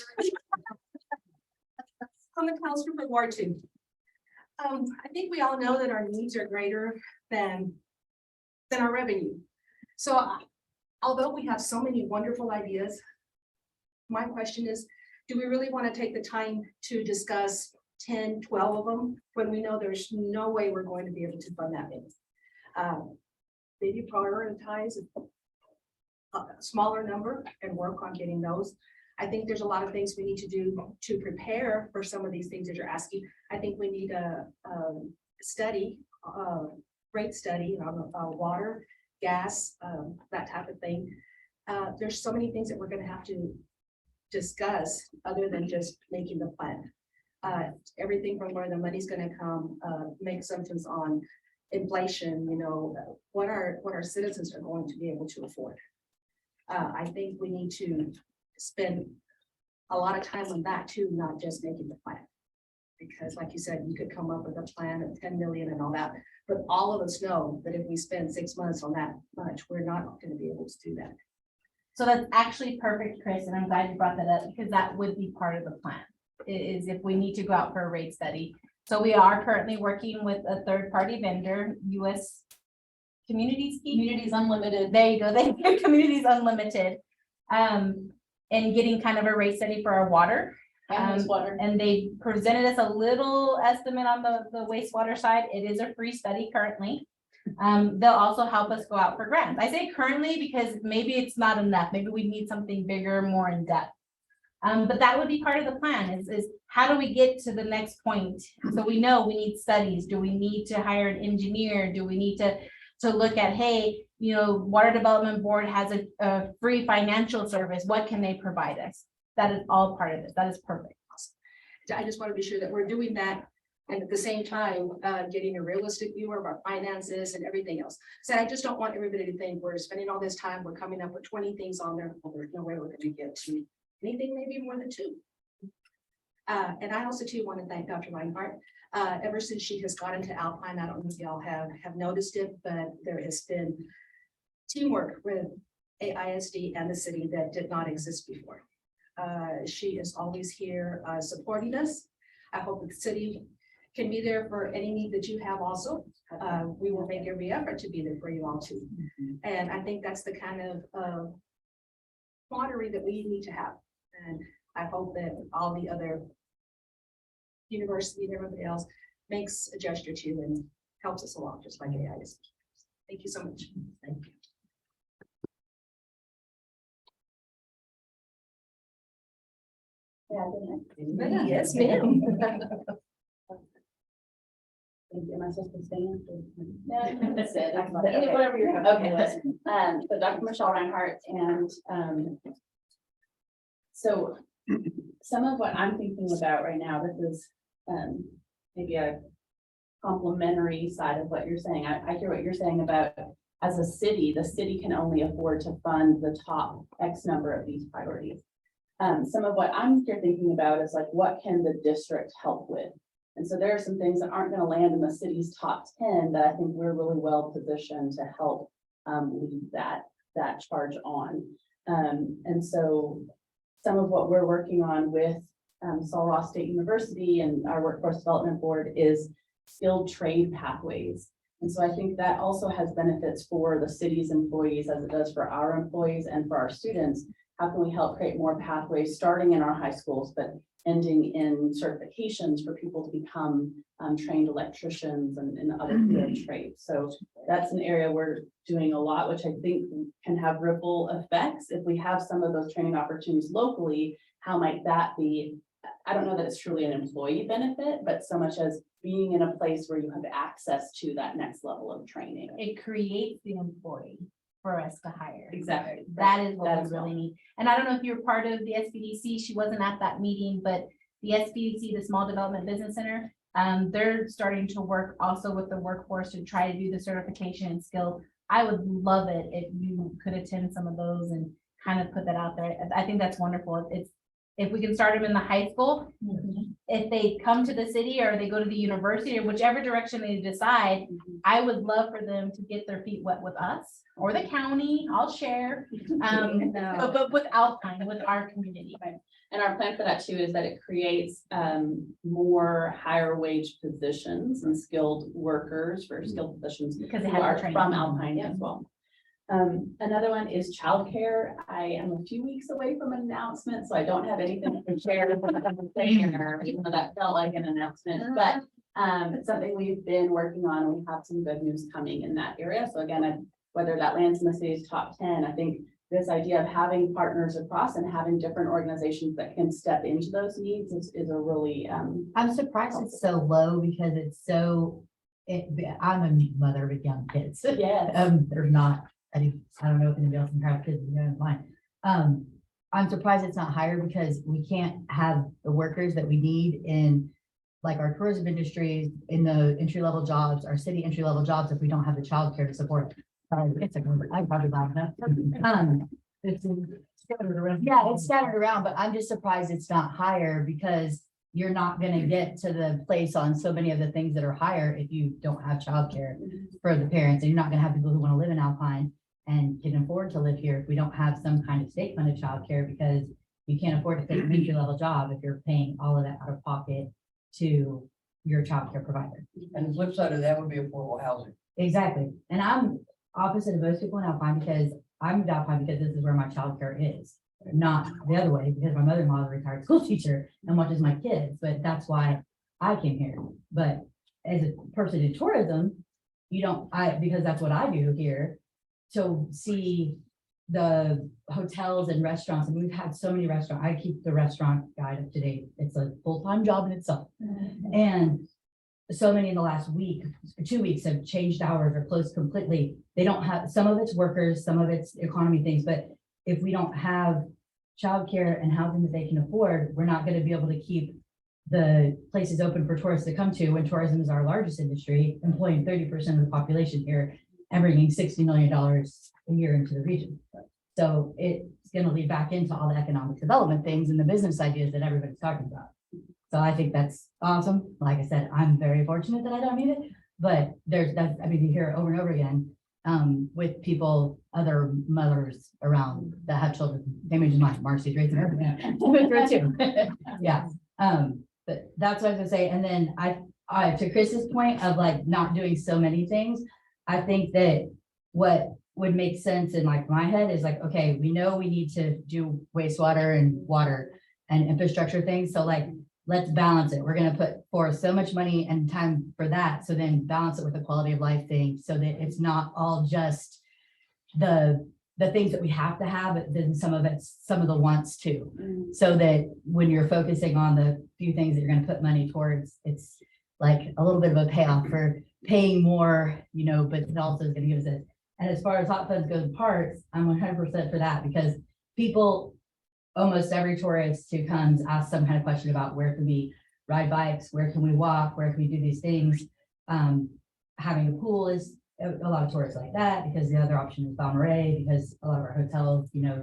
On the council for Ward 2. I think we all know that our needs are greater than our revenue. So although we have so many wonderful ideas, my question is, do we really want to take the time to discuss 10, 12 of them when we know there's no way we're going to be able to fund that many? Maybe prioritize a smaller number and work on getting those. I think there's a lot of things we need to do to prepare for some of these things that you're asking. I think we need a study, rate study on water, gas, that type of thing. There's so many things that we're going to have to discuss other than just making the plan. Everything from where the money's going to come, make assumptions on inflation, you know, what our citizens are going to be able to afford. I think we need to spend a lot of time on that too, not just making the plan. Because like you said, you could come up with a plan of 10 million and all that, but all of us know that if we spend 6 months on that much, we're not going to be able to do that. So that's actually perfect, Chris, and I'm glad you brought that up because that would be part of the plan, is if we need to go out for a rate study. So we are currently working with a third-party vendor, US Communities Unlimited. There you go, Communities Unlimited. And getting kind of a rate study for our water. And they presented us a little estimate on the wastewater side. It is a free study currently. They'll also help us go out for grants. I say currently because maybe it's not enough. Maybe we need something bigger, more in depth. But that would be part of the plan is how do we get to the next point? So we know we need studies. Do we need to hire an engineer? Do we need to look at, hey, you know, Water Development Board has a free financial service. What can they provide us? That is all part of it. That is perfect. I just want to be sure that we're doing that. And at the same time, getting a realistic view of our finances and everything else. So I just don't want everybody to think we're spending all this time, we're coming up with 20 things on there. Well, there's no way we're going to get to anything, maybe more than 2. And I also too want to thank Dr. Reinhardt. Ever since she has got into Alpine, I don't know if y'all have noticed it, but there has been teamwork with AISD and the city that did not exist before. She is always here supporting us. I hope the city can be there for any need that you have also. We will make every effort to be there for you all too. And I think that's the kind of camaraderie that we need to have. And I hope that all the other university and everybody else makes a gesture to and helps us along, just like AISD. Thank you so much. Thank you. Yes, ma'am. Am I supposed to stand? No, that's it. Okay. Whatever you're comfortable Okay. with. So Dr. Michelle Reinhardt, and so some of what I'm thinking about right now, this is maybe a complementary side of what you're saying. I hear what you're saying about as a city, the city can only afford to fund the top X number of these priorities. Some of what I'm here thinking about is like, what can the district help with? And so there are some things that aren't going to land in the city's top 10 that I think we're really well positioned to help lead that charge on. And so some of what we're working on with Sul Ross State University and our Workforce Development Board is skilled trade pathways. And so I think that also has benefits for the city's employees as it does for our employees and for our students. How can we help create more pathways starting in our high schools, but ending in certifications for people to become trained electricians and other field trades. So that's an area we're doing a lot, which I think can have ripple effects. If we have some of those training opportunities locally, how might that be? I don't know that it's truly an employee benefit, but so much as being in a place where you have access to that next level of training. It creates the employee for us to hire. Exactly. That is what That we is really need. And I don't know if you're part of the SBDC, she wasn't at that meeting, but the SBDC, the Small Development Business Center, they're starting to work also with the workforce to try to do the certification and skill. I would love it if you could attend some of those and kind of put that out there. I think that's wonderful. It's if we can start them in the high school, if they come to the city or they go to the university or whichever direction they decide, I would love for them to get their feet wet with us or the county. I'll share. But with Alpine, with our community. And our plan for that too is that it creates more higher wage positions and skilled workers for skilled positions Because they who have are the training. from Alpine as well. Another one is childcare. I am a few weeks away from an announcement, so I don't have anything to share. Even though that felt like an announcement, but it's something we've been working on, and we have some good news coming in that area. So again, whether that lands in the city's top 10, I think this idea of having partners across and having different organizations that can step into those needs is a really I'm surprised it's so low because it's so, I'm a mother with young kids. yes. They're not, I don't know if anybody else can have kids, you know, mine. I'm surprised it's not higher because we can't have the workers that we need in like our tourism industries, in the entry-level jobs, our city entry-level jobs, if we don't have the childcare to support. It's a, I'm probably loud enough. It's scattered around. Yeah, it's scattered around, but I'm just surprised it's not higher because you're not gonna get to the place on so many of the things that are higher if you don't have childcare for the parents. And you're not gonna have people who wanna live in Alpine and can afford to live here if we don't have some kind of state funded childcare, because you can't afford to take an entry level job if you're paying all of that out of pocket to your childcare provider. And the flip side of that would be affordable housing. Exactly. And I'm opposite of most people in Alpine because I'm in Alpine because this is where my childcare is. Not the other way, because my mother-in-law is a retired school teacher and watches my kids, but that's why I came here. But as a person in tourism, you don't, because that's what I do here, to see the hotels and restaurants, and we've had so many restaurants. I keep the restaurant guide up to date. It's a full-time job in itself. And so many in the last week, 2 weeks have changed hours or closed completely. They don't have, some of it's workers, some of it's economy things, but if we don't have childcare and housing that they can afford, we're not going to be able to keep the places open for tourists to come to when tourism is our largest industry, employing 30% of the population here and bringing $60 million a year into the region. So it's going to lead back into all the economic development things and the business ideas that everybody's talking about. So I think that's awesome. Like I said, I'm very fortunate that I don't need it, but there's that, I mean, you hear it over and over again with people, other mothers around that have children. They may just mind Marcy's raising her. Too. Yeah. But that's what I was gonna say. And then I to Chris's point of like not doing so many things, I think that what would make sense in like my head is like, okay, we know we need to do wastewater and water and infrastructure things. So like, let's balance it. We're going to put forth so much money and time for that. So then balance it with the quality of life thing so that it's not all just the things that we have to have, but then some of the wants too. So that when you're focusing on the few things that you're going to put money towards, it's like a little bit of a payoff for paying more, you know, but it also is going to give us this. And as far as hot funds goes, parks, I'm 100% for that because people, almost every tourist who comes asks some kind of question about where can we ride bikes, where can we walk, where can we do these things. Having a pool is a lot of tourists like that because the other option is Balmoral, because a lot of our hotels, you know,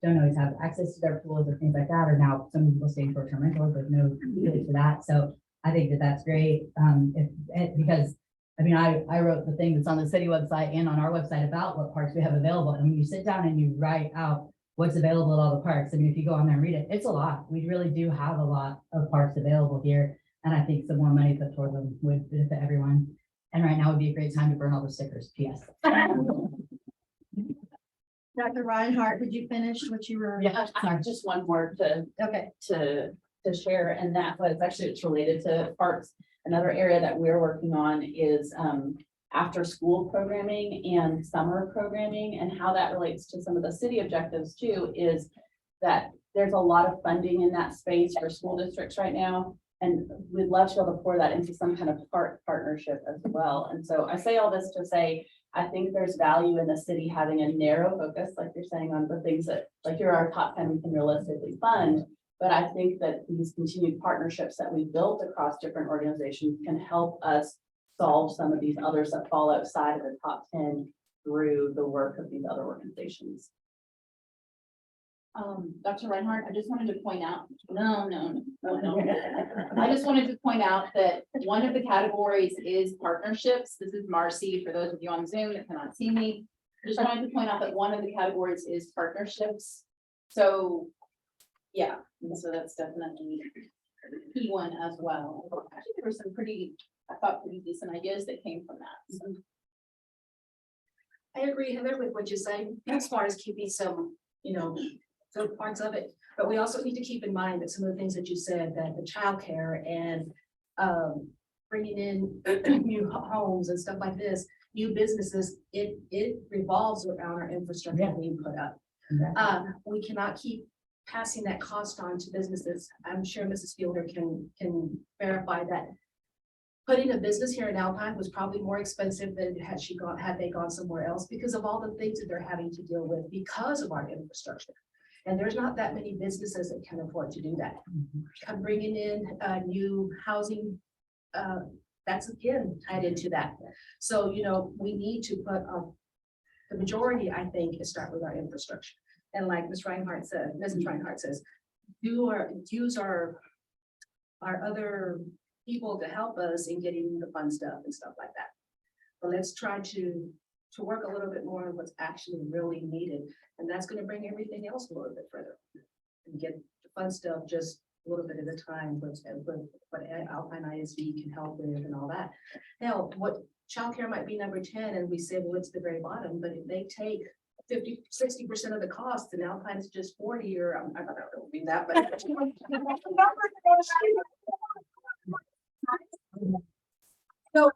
don't always have access to their pools or things like that, or now some people stay in short-term rentals, but no really for that. So I think that that's great because I mean, I wrote the thing that's on the city website and on our website about what parks we have available. And when you sit down and you write out what's available at all the parks, I mean, if you go on there and read it, it's a lot. We really do have a lot of parks available here. And I think some more money put toward them would benefit everyone. And right now would be a great time to burn all the stickers. P.S. Dr. Reinhardt, did you finish what you were? Yeah, I have just one more Okay. to share, and that was actually, it's related to parks. Another area that we're working on is after school programming and summer programming, and how that relates to some of the city objectives too, is that there's a lot of funding in that space for school districts right now. And we'd love to be able to pour that into some kind of partnership as well. And so I say all this to say, I think there's value in the city having a narrow focus, like you're saying, on the things that, like you're our top 10 we can realistically fund. But I think that these continued partnerships that we've built across different organizations can help us solve some of these others that fall outside of the top 10 through the work of these other organizations. Dr. Reinhardt, I just wanted to point out, no. I just wanted to point out that one of the categories is partnerships. This is Marcy, for those of you on Zoom that cannot see me. I just wanted to point out that one of the categories is partnerships. So, yeah, and so that's definitely a key one as well. Actually, there were some I thought pretty decent ideas that came from that. So, I agree, Heather, with what you're saying, as far as keeping some, some parts of it. But we also need to keep in mind that some of the things that you said, that the childcare and bringing in new homes and stuff like this, new businesses, it revolves around our infrastructure Yeah. being put up. Exactly. We cannot keep passing that cost on to businesses. I'm sure Mrs. Fielder can verify that. Putting a business here in Alpine was probably more expensive than had they gone somewhere else because of all the things that they're having to deal with because of our infrastructure. And there's not that many businesses that can afford to do that. I'm bringing in new housing, that's again tied into that. So, we need to put the majority, I think, is start with our infrastructure. And like Mrs. Reinhardt says, use our other people to help us in getting the fun stuff and stuff like that. But let's try to work a little bit more on what's actually really needed. And that's going to bring everything else a little bit further and get the fun stuff just a little bit at a time, what Alpine ISD can help with and all that. Now, what childcare might be number 10, and we say, well, it's the very bottom, but if they take 50-60% of the cost, and Alpine's just 40, or I don't know, mean that, but so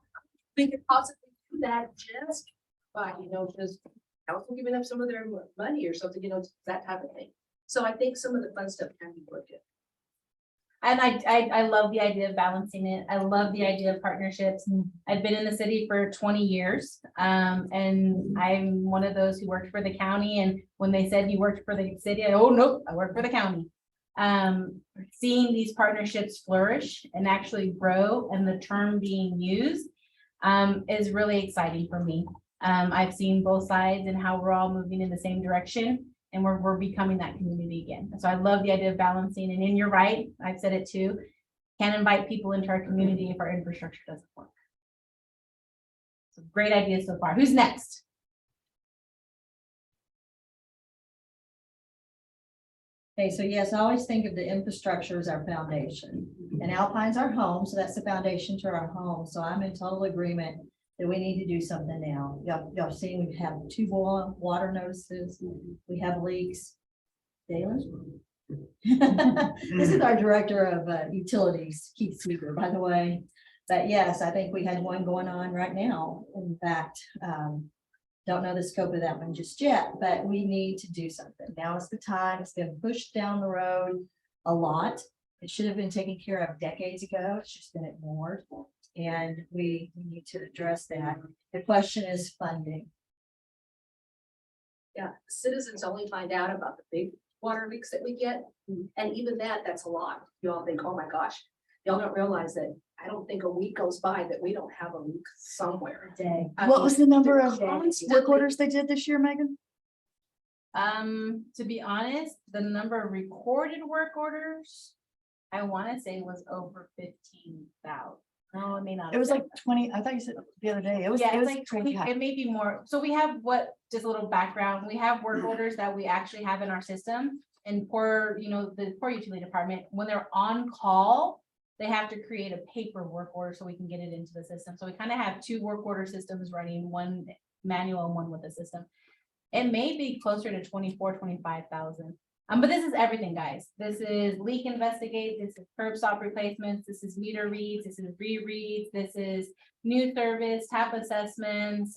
we could possibly do that just by, just also giving up some of their money or something, that type of thing. So I think some of the fun stuff can be worked in. And I love the idea of balancing it. I love the idea of partnerships. I've been in the city for 20 years. And I'm one of those who worked for the county. And when they said you worked for the city, oh, nope, I work for the county. Seeing these partnerships flourish and actually grow and the term being used is really exciting for me. I've seen both sides and how we're all moving in the same direction. And we're becoming that community again. So I love the idea of balancing. And then you're right, I've said it too, can't invite people into our community if our infrastructure doesn't work. So great idea so far. Who's next? Okay, so yes, I always think of the infrastructure as our foundation, and Alpine's our home, so that's the foundation to our home. So I'm in total agreement that we need to do something now. Y'all seen we have 2 boil water notices, we have leaks. Dalen? This is our director of utilities, Keith Seeger, by the way. But yes, I think we had one going on right now. In fact, don't know the scope of that one just yet, but we need to do something. Now is the time. It's been pushed down the road a lot. It should have been taken care of decades ago. It's just been ignored. And we need to address that. The question is funding. Yeah, citizens only find out about the big water leaks that we get. And even that's a lot. You all think, oh my gosh, y'all don't realize that I don't think a week goes by that we don't have a leak somewhere. Day. What was the number of constantly- work orders they did this year, Megan? To be honest, the number of recorded work orders, I want to say was over 15,000. No, it may not. It was like 20, I thought you said the other day. It was, Yeah, it it's was like, crazy high. it may be more. So we have just a little background, we have work orders that we actually have in our system. And for, the poor utility department, when they're on call, they have to create a paper work order so we can get it into the system. So we kind of have 2 work order systems running, one manual and one with the system. It may be closer to 24, 25,000. But this is everything, guys. This is leak investigate, this is curb stop replacements, this is meter reads, this is rereads, this is new service, tap assessments,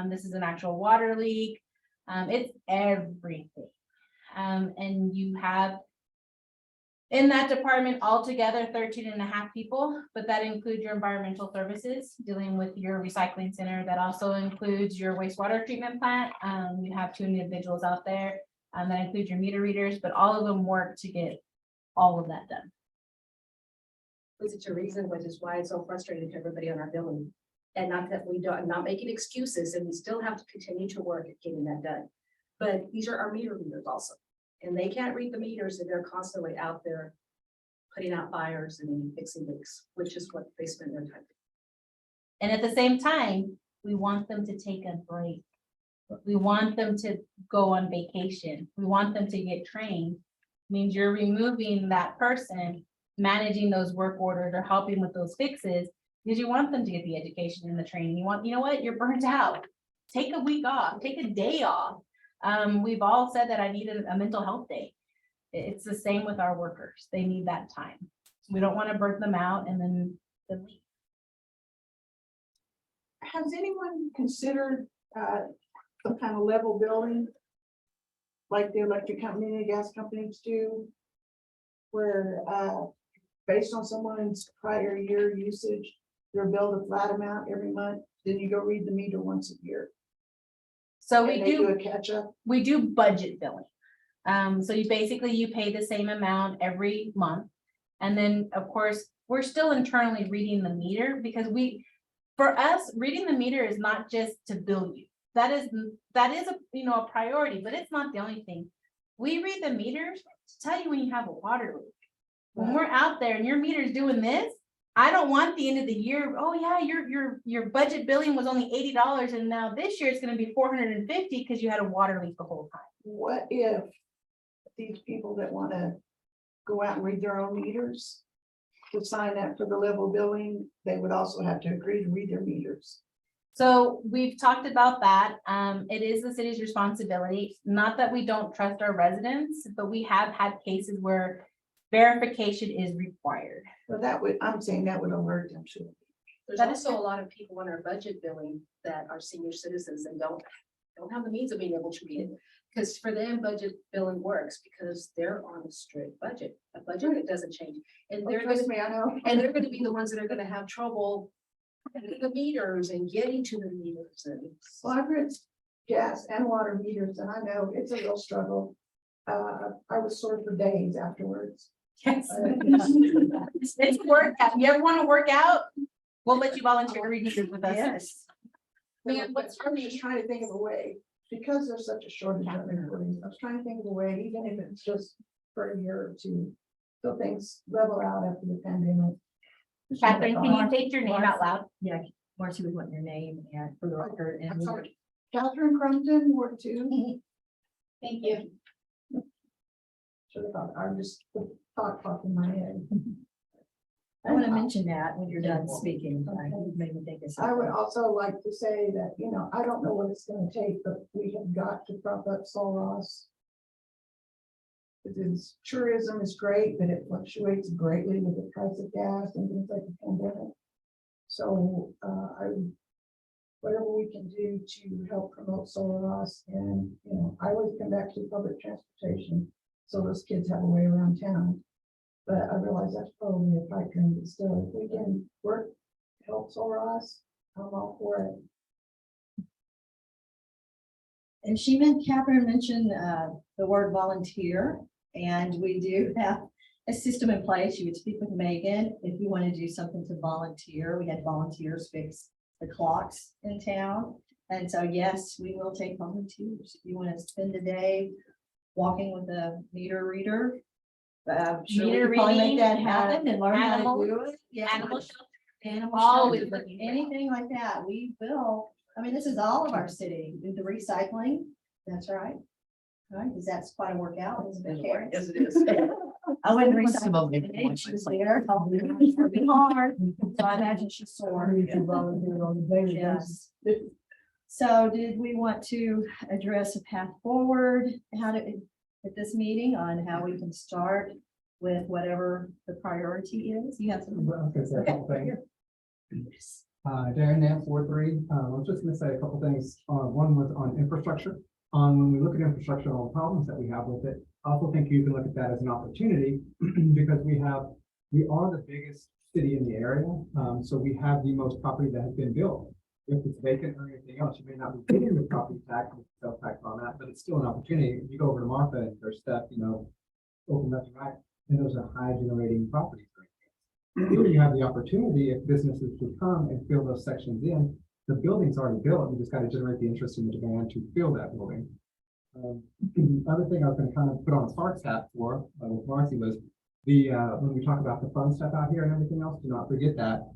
this is an actual water leak. It's everything. And you have in that department altogether 13.5 people, but that includes your environmental services, dealing with your recycling center. That also includes your wastewater treatment plant. You have 2 individuals out there. That includes your meter readers, but all of them work to get all of that done. Which is a reason, which is why it's so frustrating to everybody on our billing. And not that we don't, not making excuses, and we still have to continue to work at getting that done. But these are our meter readers also. And they can't read the meters and they're constantly out there putting out fires and fixing leaks, which is what they spend their time. And at the same time, we want them to take a break. We want them to go on vacation. We want them to get trained. Means you're removing that person managing those work orders or helping with those fixes because you want them to get the education and the training. You want, you know what, you're burnt out. Take a week off, take a day off. We've all said that I need a mental health day. It's the same with our workers. They need that time. We don't want to burn them out and then leave. Has anyone considered some kind of level billing? Like the electric company and the gas companies do? Where based on someone's prior year usage, they're billed a flat amount every month, then you go read the meter once a year. So we And they do. a catch up. We do budget billing. So you pay the same amount every month. And then, of course, we're still internally reading the meter because for us, reading the meter is not just to bill you. That is a priority, but it's not the only thing. We read the meters to tell you when you have a water leak. When we're out there and your meter's doing this, I don't want the end of the year, oh yeah, your budget billing was only $80 and now this year it's gonna be $450 because you had a water leak the whole time. What if these people that want to go out and read their own meters to sign up for the level billing, they would also have to agree to read their meters? So we've talked about that. It is the city's responsibility, not that we don't trust our residents, but we have had cases where verification is required. Well, I'm saying that would alert them to it. There's That is also a lot of people on our budget billing that are senior citizens and don't have the means of being able to read it. Because for them, budget billing works because they're on a strict budget, a budget that doesn't change. And they're Trust me, I know. going to be the ones that are gonna have trouble getting the meters and getting to the meters and. Well, I've read gas and water meters, and I know it's a real struggle. I was sore for days afterwards. Yes. It's work. You ever want to work out? We'll let you volunteer to read meters with us. Yes. Man, I'm just trying to think of a way, because there's such a shortage of employees, I was trying to think of a way, even if it's just for a year or two, so things level out after the pandemic. Catherine, can you state your name out loud? Yeah, Marcy would want your name and for the record I'm and. sorry. Catherine Crumpton, Ward 2. Thank you. Should have thought, I just thought in my head. I want to mention that when you're done speaking. Maybe think of I would something. also like to say that, I don't know what it's gonna take, but we have got to prop up Sol Ross. Because tourism is great, but it fluctuates greatly with the price of gas and things like the pandemic. So, whatever we can do to help promote Sol Ross, and, I always come back to public transportation, so those kids have a way around town. But I realize that's probably a pipe dream, but still, if we can work, help Sol Ross, I'm all for it. And Catherine mentioned the word volunteer, and we do have a system in place. You would speak with Megan if you want to do something to volunteer. We had volunteers fix the clocks in town. And so, yes, we will take volunteers. If you want to spend a day walking with a meter reader. Sure, we Meter could probably reading, make that happen and learn how to animals, do it. Yeah. Animal shelter. Animal Always shelter, looking for anything like that, we will. I mean, this is all of our city, do the recycling, that's right. Right, because that's quite a workout, isn't it, Karen? Yes, it is. I wouldn't What's the recycle. moment? today, She was there, it's working hard, so I imagine she's sore. Yes. So did we want to address a path forward, at this meeting on how we can start with whatever the priority is? You have some. Well, I was gonna say a couple Okay. things. Darren Nance, Ward 3. I was just gonna say a couple things. One was on infrastructure. When we look at infrastructure and all the problems that we have with it, I also think you can look at that as an opportunity because we are the biggest city in the area. So we have the most property that has been built. If it's vacant or anything else, you may not be paying the property tax and sales tax on that, but it's still an opportunity. If you go over to Martha and there's stuff, open left and right, and those are high generating properties. Here you have the opportunity, if businesses would come and fill those sections in, the building's already built, you just got to generate the interest and the demand to fill that building. The other thing I was gonna kind of put on a parks hat for, with Marcy was the, when we talk about the fun stuff out here and everything else, do not forget that.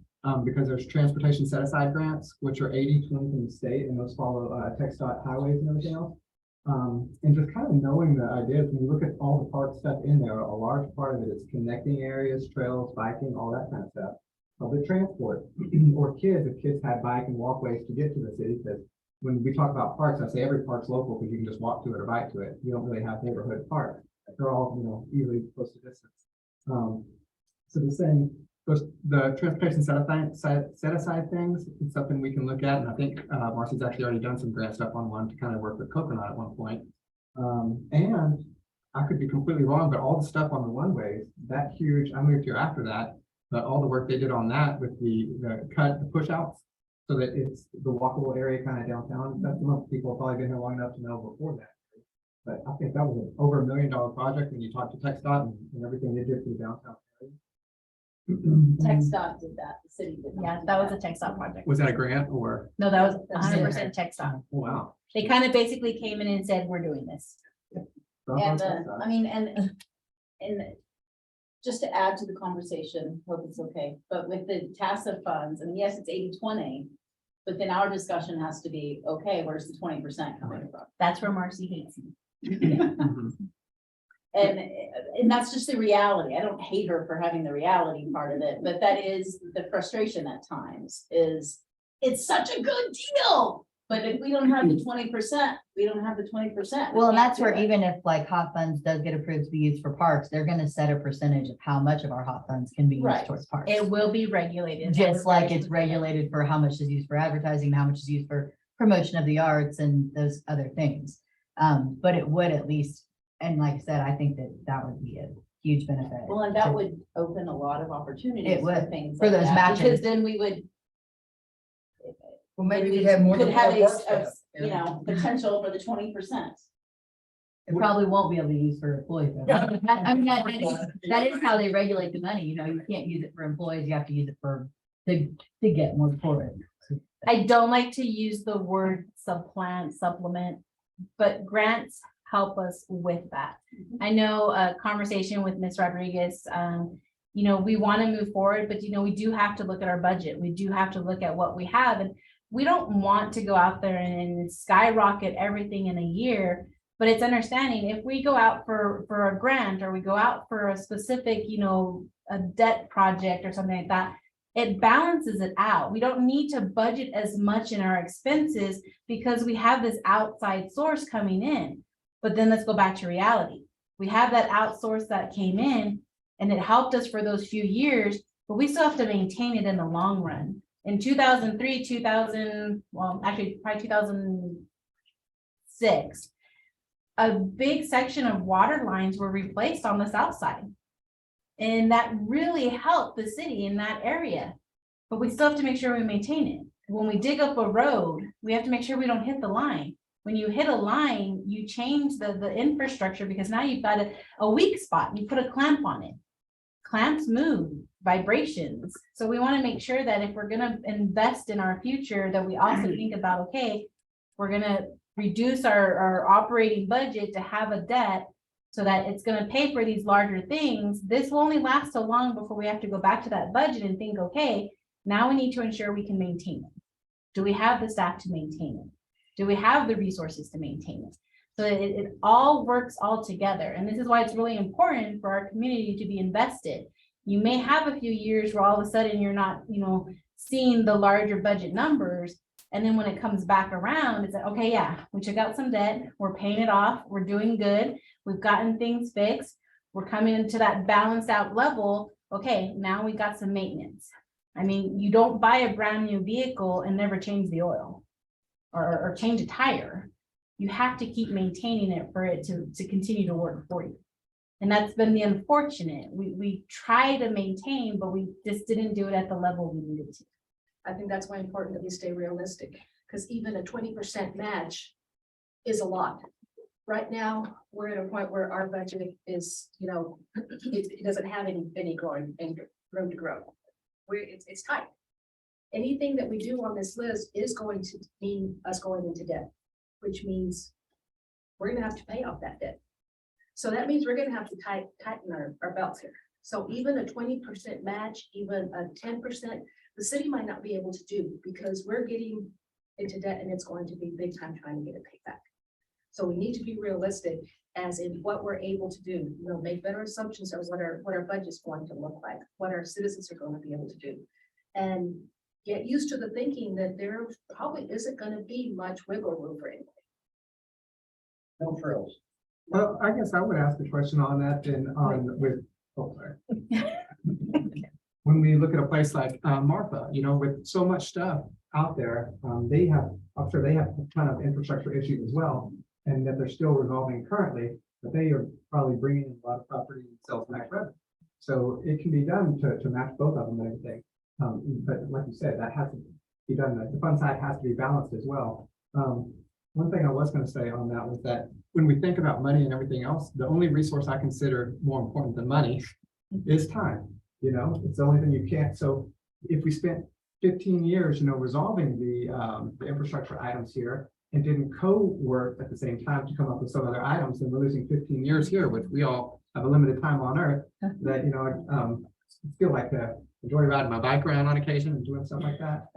Because there's transportation set aside grants, which are 80-20 from the state, and those follow, text dot highways and everything else. And just kind of knowing the ideas, when you look at all the park stuff in there, a large part of it is connecting areas, trails, biking, all that kind of stuff. Public transport, or kids, if kids had bike and walkways to get to the city, because when we talk about parks, I say every park's local because you can just walk to it or bike to it. You don't really have neighborhood parks. They're all, easily close to distance. So the saying, the transportation set aside things, it's something we can look at. And I think Marcy's actually already done some grant stuff on one to kind of work with Coconut at one point. And I could be completely wrong, but all the stuff on the one ways, that huge, I moved here after that, but all the work they did on that with the push outs, so that it's the walkable area kind of downtown. That's most people have probably been here long enough to know before that. But I think that was an over $1 million project when you talk to TxDOT and everything they did for the downtown area. TxDOT did that, the city did. not Yeah, do that was a TxDOT project. Was that a grant or? No, that was That's 100% TxDOT. Oh, wow. They kind of basically came in and said, we're doing this. And, I mean, and just to add to the conversation, hope it's okay, but with the TASA funds, and yes, it's 80-20, but then our discussion has to be, okay, where's the 20% coming from? That's where Marcy hates me. Mhm. And that's just the reality. I don't hate her for having the reality part of it, but that is the frustration at times is it's such a good deal. But if we don't have the 20%, we don't have the 20%. Well, and that's where even if like hot funds does get approved to be used for parks, they're gonna set a percentage of how much of our hot funds can be used Right. towards parks. It will be regulated. Just like it's regulated for how much is used for advertising, how much is used for promotion of the arts and those other things. But it would at least, and like I said, I think that that would be a huge benefit. Well, and that would open a lot of opportunities It for would, things for like those that, matches. because then we would. Well, maybe we we'd have more. Could than have one park a, staff, you know, potential for the 20%. It probably won't be able to use for employees. though. I mean, that is how they regulate the money, you can't use it for employees, you have to use it to get more for it. I don't like to use the word supplement, but grants help us with that. I know a conversation with Ms. Rodriguez, we want to move forward, but we do have to look at our budget. We do have to look at what we have, and we don't want to go out there and skyrocket everything in a year. But it's understanding if we go out for a grant or we go out for a specific, a debt project or something like that, it balances it out. We don't need to budget as much in our expenses because we have this outside source coming in. But then let's go back to reality. We have that outsource that came in and it helped us for those few years, but we still have to maintain it in the long run. In 2003, probably 2006, a big section of water lines were replaced on the south side. And that really helped the city in that area. But we still have to make sure we maintain it. When we dig up a road, we have to make sure we don't hit the line. When you hit a line, you change the infrastructure because now you've got a weak spot. You put a clamp on it. Clamps move, vibrations. So we want to make sure that if we're going to invest in our future, that we also think about, okay, we're going to reduce our operating budget to have a debt so that it's going to pay for these larger things. This will only last so long before we have to go back to that budget and think, okay, now we need to ensure we can maintain it. Do we have the staff to maintain it? Do we have the resources to maintain it? So it all works all together. And this is why it's really important for our community to be invested. You may have a few years where all of a sudden you're not, seeing the larger budget numbers. And then when it comes back around, it's like, okay, yeah, we took out some debt, we're paying it off, we're doing good, we've gotten things fixed, we're coming into that balanced out level. Okay, now we got some maintenance. I mean, you don't buy a brand new vehicle and never change the oil or change a tire. You have to keep maintaining it for it to continue to work for you. And that's been the unfortunate. We try to maintain, but we just didn't do it at the level we needed to. I think that's why it's important that we stay realistic, because even a 20% match is a lot. Right now, we're at a point where our budget is, it doesn't have any growing and room to grow. It's tight. Anything that we do on this list is going to mean us going into debt, which means we're gonna have to pay off that debt. So that means we're gonna have to tighten our belts here. So even a 20% match, even a 10%, the city might not be able to do because we're getting into debt and it's going to be big time trying to get it paid back. So we need to be realistic as in what we're able to do, make better assumptions of what our budget's going to look like, what our citizens are going to be able to do. And get used to the thinking that there probably isn't going to be much wiggle room for anybody. No frills. Well, I guess I would ask a question on that then sorry. When we look at a place like Marfa, with so much stuff out there, I'm sure they have a ton of infrastructure issues as well, and that they're still resolving currently, but they are probably bringing in a lot of property and sales tax revenue. So it can be done to match both of them and everything. But like you said, that has to be done. The fund side has to be balanced as well. One thing I was going to say on that was that when we think about money and everything else, the only resource I consider more important than money is time. It's the only thing you can't. So if we spent 15 years, resolving the infrastructure items here and didn't co-work at the same time to come up with some other items, then we're losing 15 years here, which we all have a limited time on earth. That I feel like enjoy riding my bike around on occasion and doing stuff like that.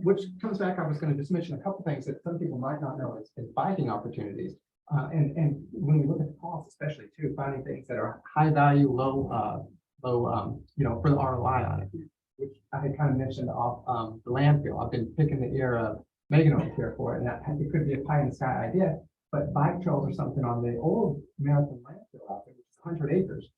Which comes back, I was going to just mention a couple things that some people might not know is biking opportunities. And when we look at the costs, especially too, finding things that are high value, low, for the ROI on it, which I had kind of mentioned off the landfill. I've been picking the ear of Megan over here for it, and that it could be a pie in the sky idea, but bike trails are something on the old Marathon landfill out there, which is 100 acres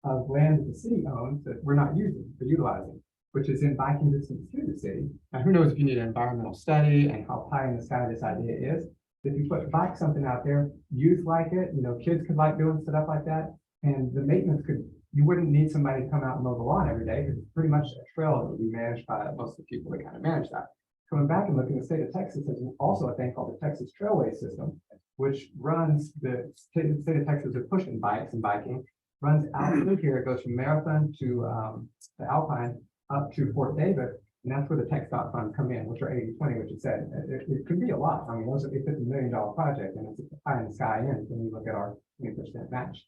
of land that the city owns that we're not using or utilizing, which is in biking distance to the city. Now, who knows if you need an environmental study and how pie in the sky this idea is. If you put bike something out there, youth like it, kids could like doing stuff like that. And the maintenance you wouldn't need somebody to come out and mow the lawn every day because it's pretty much a trail that would be managed by most of the people that kind of manage that. Coming back and looking, the state of Texas has also a thing called the Texas Trailway System, which runs the state of Texas is pushing bikes and biking, runs out through here. It goes from Marathon to the Alpine up to Fort David. And that's where the Tech Dot funds come in, which are 80-20, which you said. It could be a lot. I mean, those are a $50 million project, and it's a pie in the sky end when you look at our 20% match.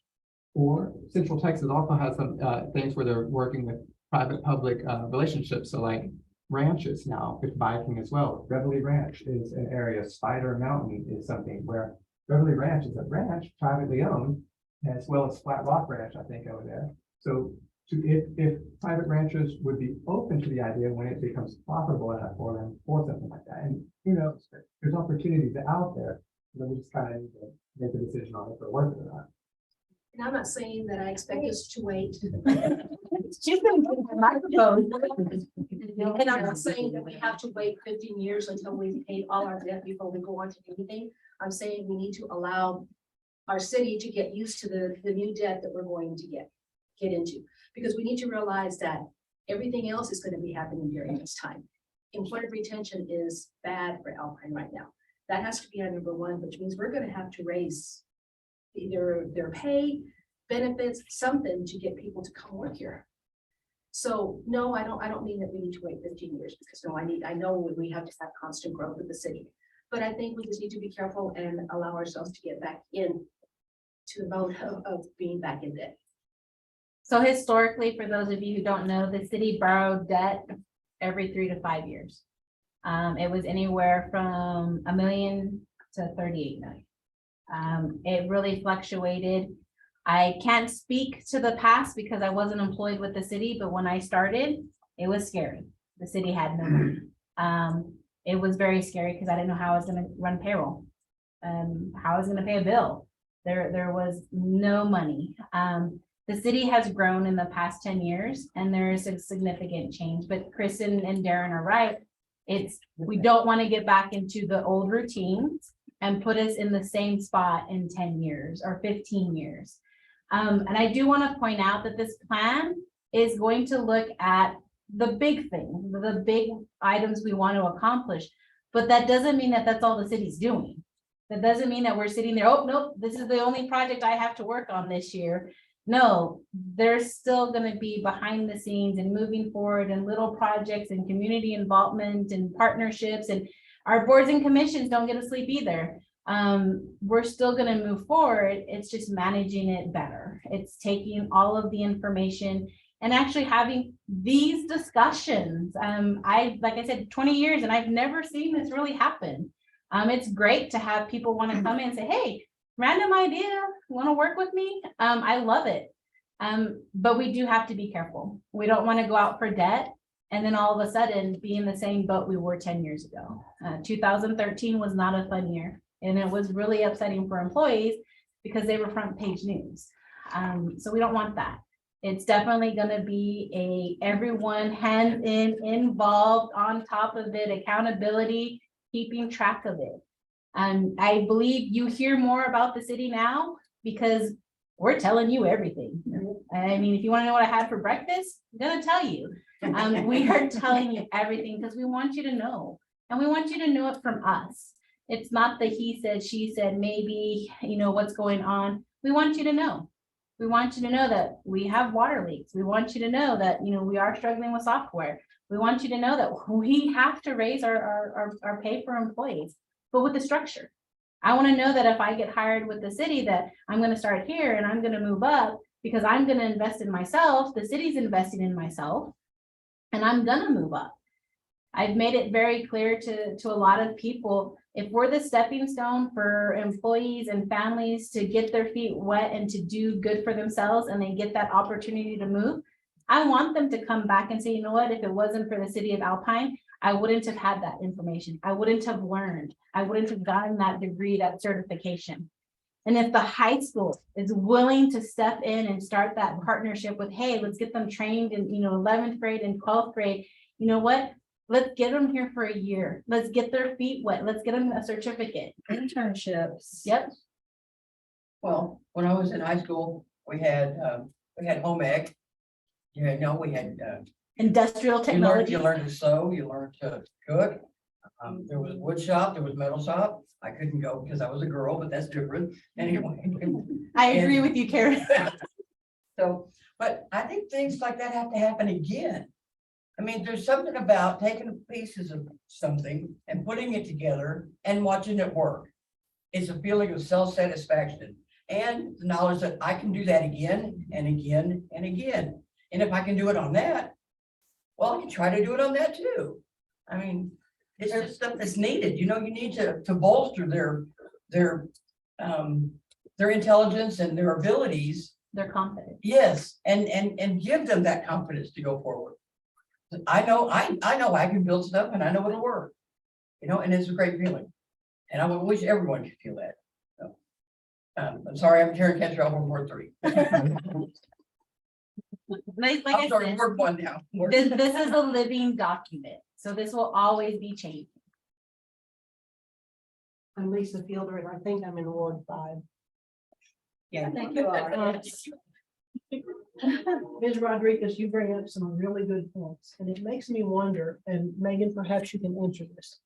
Or Central Texas also has some things where they're working with private-public relationships. So like ranches now with biking as well. Beverly Ranch is an area. Spider Mountain is something where Beverly Ranch is a ranch privately owned, as well as Flat Rock Ranch, I think, over there. So if private ranchers would be open to the idea when it becomes profitable enough for them or something like that. And who knows, there's opportunities out there. We just kind of need to make a decision on if they're worth it or not. And I'm not saying that I expect us to wait. She's gonna get the microphone. And I'm not saying that we have to wait 15 years until we've paid all our debt before we go on to anything. I'm saying we need to allow our city to get used to the new debt that we're going to get into. Because we need to realize that everything else is going to be happening during this time. Employee retention is bad for Alpine right now. That has to be our number one, which means we're going to have to raise either their pay, benefits, something to get people to come work here. So no, I don't mean that we need to wait 15 years because no, I know we have to have constant growth with the city. But I think we just need to be careful and allow ourselves to get back in to the mode of being back in debt. So historically, for those of you who don't know, the city borrowed debt every 3 to 5 years. It was anywhere from $1 million to 38 million. It really fluctuated. I can't speak to the past because I wasn't employed with the city, but when I started, it was scary. The city had no money. It was very scary because I didn't know how I was going to run payroll, how I was going to pay a bill. There was no money. The city has grown in the past 10 years and there is a significant change, but Chris and Darren are right. We don't want to get back into the old routines and put us in the same spot in 10 years or 15 years. And I do want to point out that this plan is going to look at the big thing, the big items we want to accomplish, but that doesn't mean that that's all the city's doing. That doesn't mean that we're sitting there, oh, nope, this is the only project I have to work on this year. No, there's still going to be behind the scenes and moving forward and little projects and community involvement and partnerships, and our boards and commissions don't get to sleep either. we're still gonna move forward. It's just managing it better. It's taking all of the information and actually having these discussions. Like I said, 20 years, and I've never seen this really happen. It's great to have people want to come in and say, hey, random idea, want to work with me? I love it. But we do have to be careful. We don't want to go out for debt and then all of a sudden be in the same boat we were 10 years ago. 2013 was not a fun year, and it was really upsetting for employees because they were front page news. So we don't want that. It's definitely going to be everyone hands in, involved, on top of it, accountability, keeping track of it. I believe you hear more about the city now because we're telling you everything. I mean, if you want to know what I had for breakfast, I'm gonna tell you. We are telling you everything because we want you to know, and we want you to know it from us. It's not the he said, she said, maybe, what's going on. We want you to know. We want you to know that we have water leaks. We want you to know that, we are struggling with software. We want you to know that we have to raise our pay for employees, but with the structure. I want to know that if I get hired with the city, that I'm going to start here and I'm going to move up because I'm going to invest in myself. The city's investing in myself, and I'm going to move up. I've made it very clear to a lot of people, if we're the stepping stone for employees and families to get their feet wet and to do good for themselves, and they get that opportunity to move, I want them to come back and say, you know what, if it wasn't for the city of Alpine, I wouldn't have had that information. I wouldn't have learned. I wouldn't have gotten that degree, that certification. And if the high school is willing to step in and start that partnership with, hey, let's get them trained in, 11th grade and 12th grade, you know what? Let's get them here for a year. Let's get their feet wet. Let's get them a certificate. Internships. Yep. Well, when I was in high school, we had home ec. We had, Industrial technology. you learned to sew, you learned to cook. There was wood shop, there was metal shop. I couldn't go because I was a girl, but that's different. Anyway. I agree with you, Karen. So, but I think things like that have to happen again. I mean, there's something about taking pieces of something and putting it together and watching it work. It's a feeling of self-satisfaction and the knowledge that I can do that again and again and again. And if I can do it on that, well, I can try to do it on that too. I mean, it's just stuff that's needed. You need to bolster their intelligence and their abilities. They're confident. Yes, and give them that confidence to go forward. I know I can build stuff and I know it'll work. And it's a great feeling. And I would wish everyone could feel that. So, I'm sorry, I'm Karen Ketcher over Ward 3. Like I'm I sorry, said, Ward 1 now. this is a living document. So this will always be changing. I'm Lisa Fielder, and I think I'm in Ward 5. Yeah. Thank you all. Ms. Rodriguez, you bring up some really good points, and it makes me wonder, and Megan, perhaps you can answer this.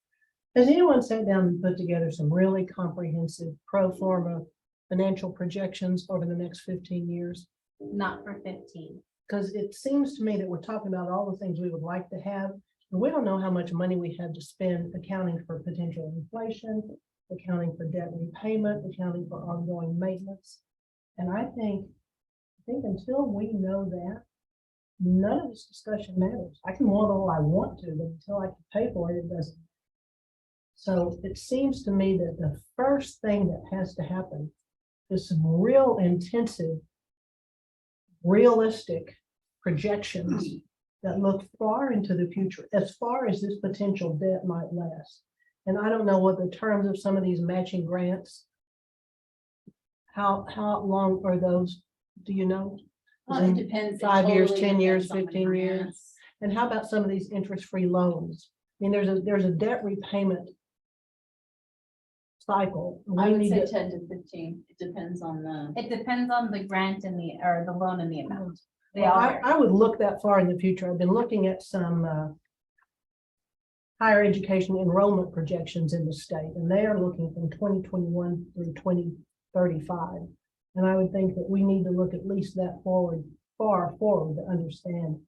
Has anyone sat down and put together some really comprehensive pro forma financial projections over the next 15 years? Not for 15. Because it seems to me that we're talking about all the things we would like to have, and we don't know how much money we have to spend accounting for potential inflation, accounting for debt repayment, accounting for ongoing maintenance. And I think until we know that, none of this discussion matters. I can want all I want to, but until I can pay for it, it doesn't. So it seems to me that the first thing that has to happen is some real intensive, realistic projections that look far into the future, as far as this potential debt might last. And I don't know what the terms of some of these matching grants, how long are those? Do you know? Well, it depends. It 5 years, totally 10 years, depends on the 15 years? grants. And how about some of these interest-free loans? I mean, there's a debt repayment cycle. I We would need say to- 10 to 15. It depends on the. It depends on the grant and the loan and the amount. They Well, all I vary. would look that far in the future. I've been looking at some higher education enrollment projections in the state, and they are looking from 2021 through 2035. And I would think that we need to look at least that far forward to understand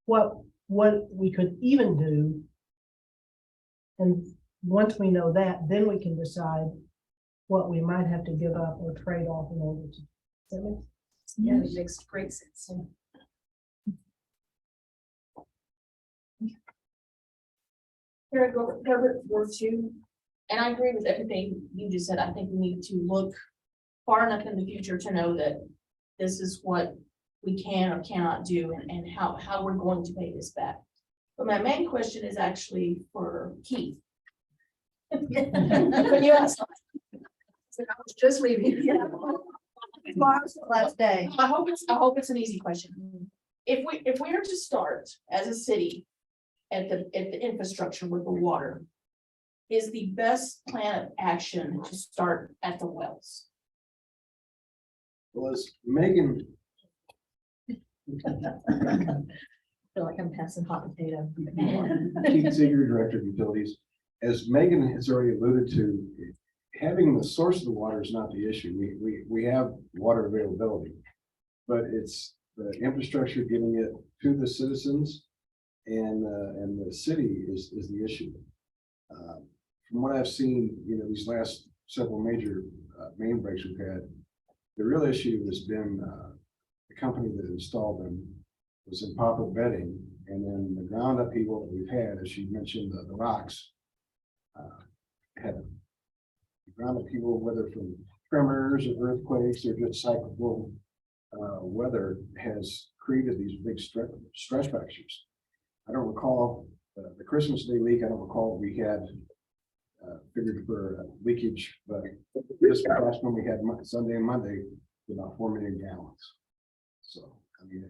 what we could even do. And once we know that, then we can decide what we might have to give up or trade off in order to. Does that make sense? Yeah, it makes great sense. Here I go, Herbert, Ward 2, and I agree with everything you just said. I think we need to look far enough in the future to know that this is what we can or cannot do and how we're going to pay this back. But my main question is actually for Keith. But you asked, I was just leaving. Last day. I hope it's an easy question. If we are to start as a city at the infrastructure with the water, is the best plan of action to start at the wells? Well, as Megan, Feel like I'm passing hot potato. Keith Seeger, Director of Utilities, as Megan has already alluded to, having the source of the water is not the issue. We have water availability, but it's the infrastructure getting it to the citizens and the city is the issue. From what I've seen, these last several major main breaks we've had, the real issue has been the company that installed them was in proper vetting, and then the ground upheaval that we've had, as you mentioned, the rocks had ground upheaval, whether from tremors or earthquakes or just cyclical weather, has created these big stress fractures. I don't recall the Christmas Day leak. I don't recall we had figured for leakage, but this past one we had Sunday and Monday, about 4 million gallons. So I mean,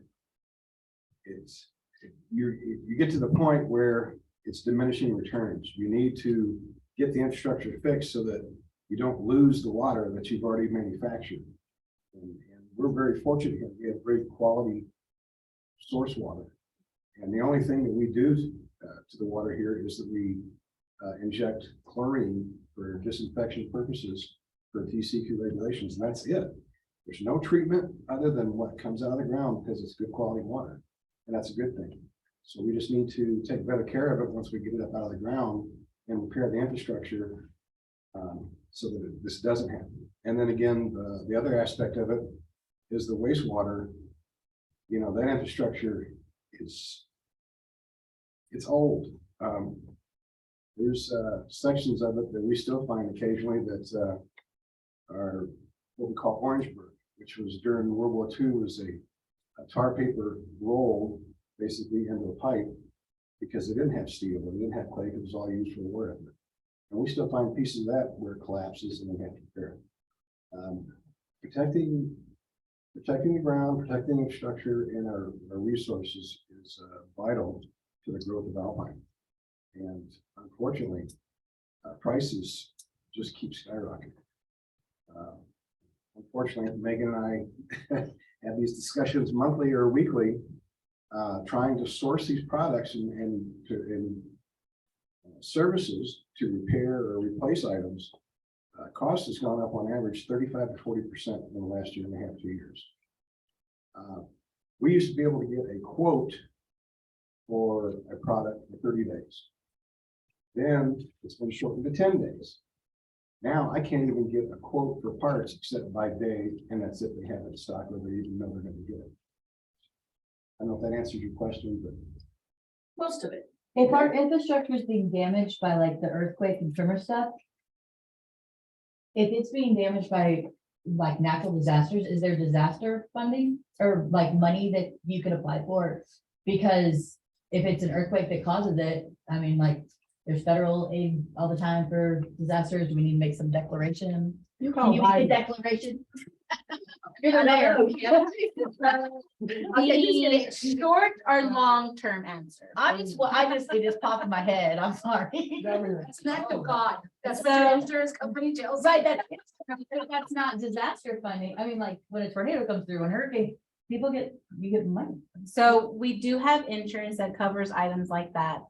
you get to the point where it's diminishing returns. You need to get the infrastructure fixed so that you don't lose the water that you've already manufactured. And we're very fortunate that we have great quality source water. And the only thing that we do to the water here is that we inject chlorine for disinfection purposes for TCQ regulations, and that's it. There's no treatment other than what comes out of the ground because it's good quality water, and that's a good thing. So we just need to take better care of it once we get it up out of the ground and repair the infrastructure so that this doesn't happen. And then again, the other aspect of it is the wastewater. That infrastructure it's old. There's sections of it that we still find occasionally that are what we call Orangeburg, which was during World War II, was a tar paper roll basically into a pipe because they didn't have steel, they didn't have clay, it was all used for the war effort. And we still find pieces of that where it collapses and we have to repair it. Protecting the ground, protecting the infrastructure and our resources is vital to the growth of Alpine. And unfortunately, prices just keep skyrocketing. Unfortunately, Megan and I have these discussions monthly or weekly, trying to source these products and services to repair or replace items. Cost has gone up on average 35 to 40% in the last year and a half, 2 years. We used to be able to get a quote for a product for 30 days. Then it's been shortened to 10 days. Now I can't even get a quote for parts except by day, and that's if they have it in stock or they even know they're going to get it. I don't know if that answers your question, but Most of it. If our infrastructure is being damaged by like the earthquake and tremor stuff, if it's being damaged by like natural disasters, is there disaster funding or like money that you could apply for? Because if it's an earthquake that causes it, I mean, like there's federal aid all the time for disasters. Do we need to make some declaration? You Can call you make a Biden. declaration? You're the mayor. The short or long-term answer? I just, it just popped in my head. I'm sorry. It's an act of God. That's what your insurance company tells you. Right, that's not disaster funding. I mean, like when a tornado comes through, an hurricane, you get money. So we do have insurance that covers items like that.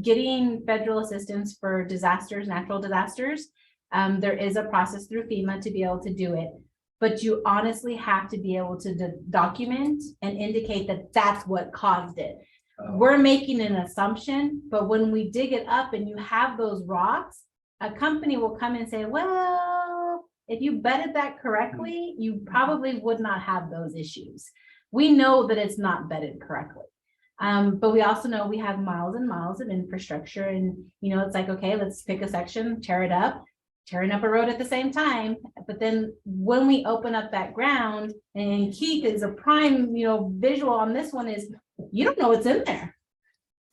Getting federal assistance for disasters, natural disasters. There is a process through FEMA to be able to do it, but you honestly have to be able to document and indicate that that's what caused it. We're making an assumption, but when we dig it up and you have those rocks, a company will come and say, well, If you vetted that correctly, you probably would not have those issues. We know that it's not vetted correctly. But we also know we have miles and miles of infrastructure and, you know, it's like, okay, let's pick a section, tear it up, tearing up a road at the same time. But then when we open up that ground, and Keith is a prime, you know, visual on this one, is you don't know what's in there.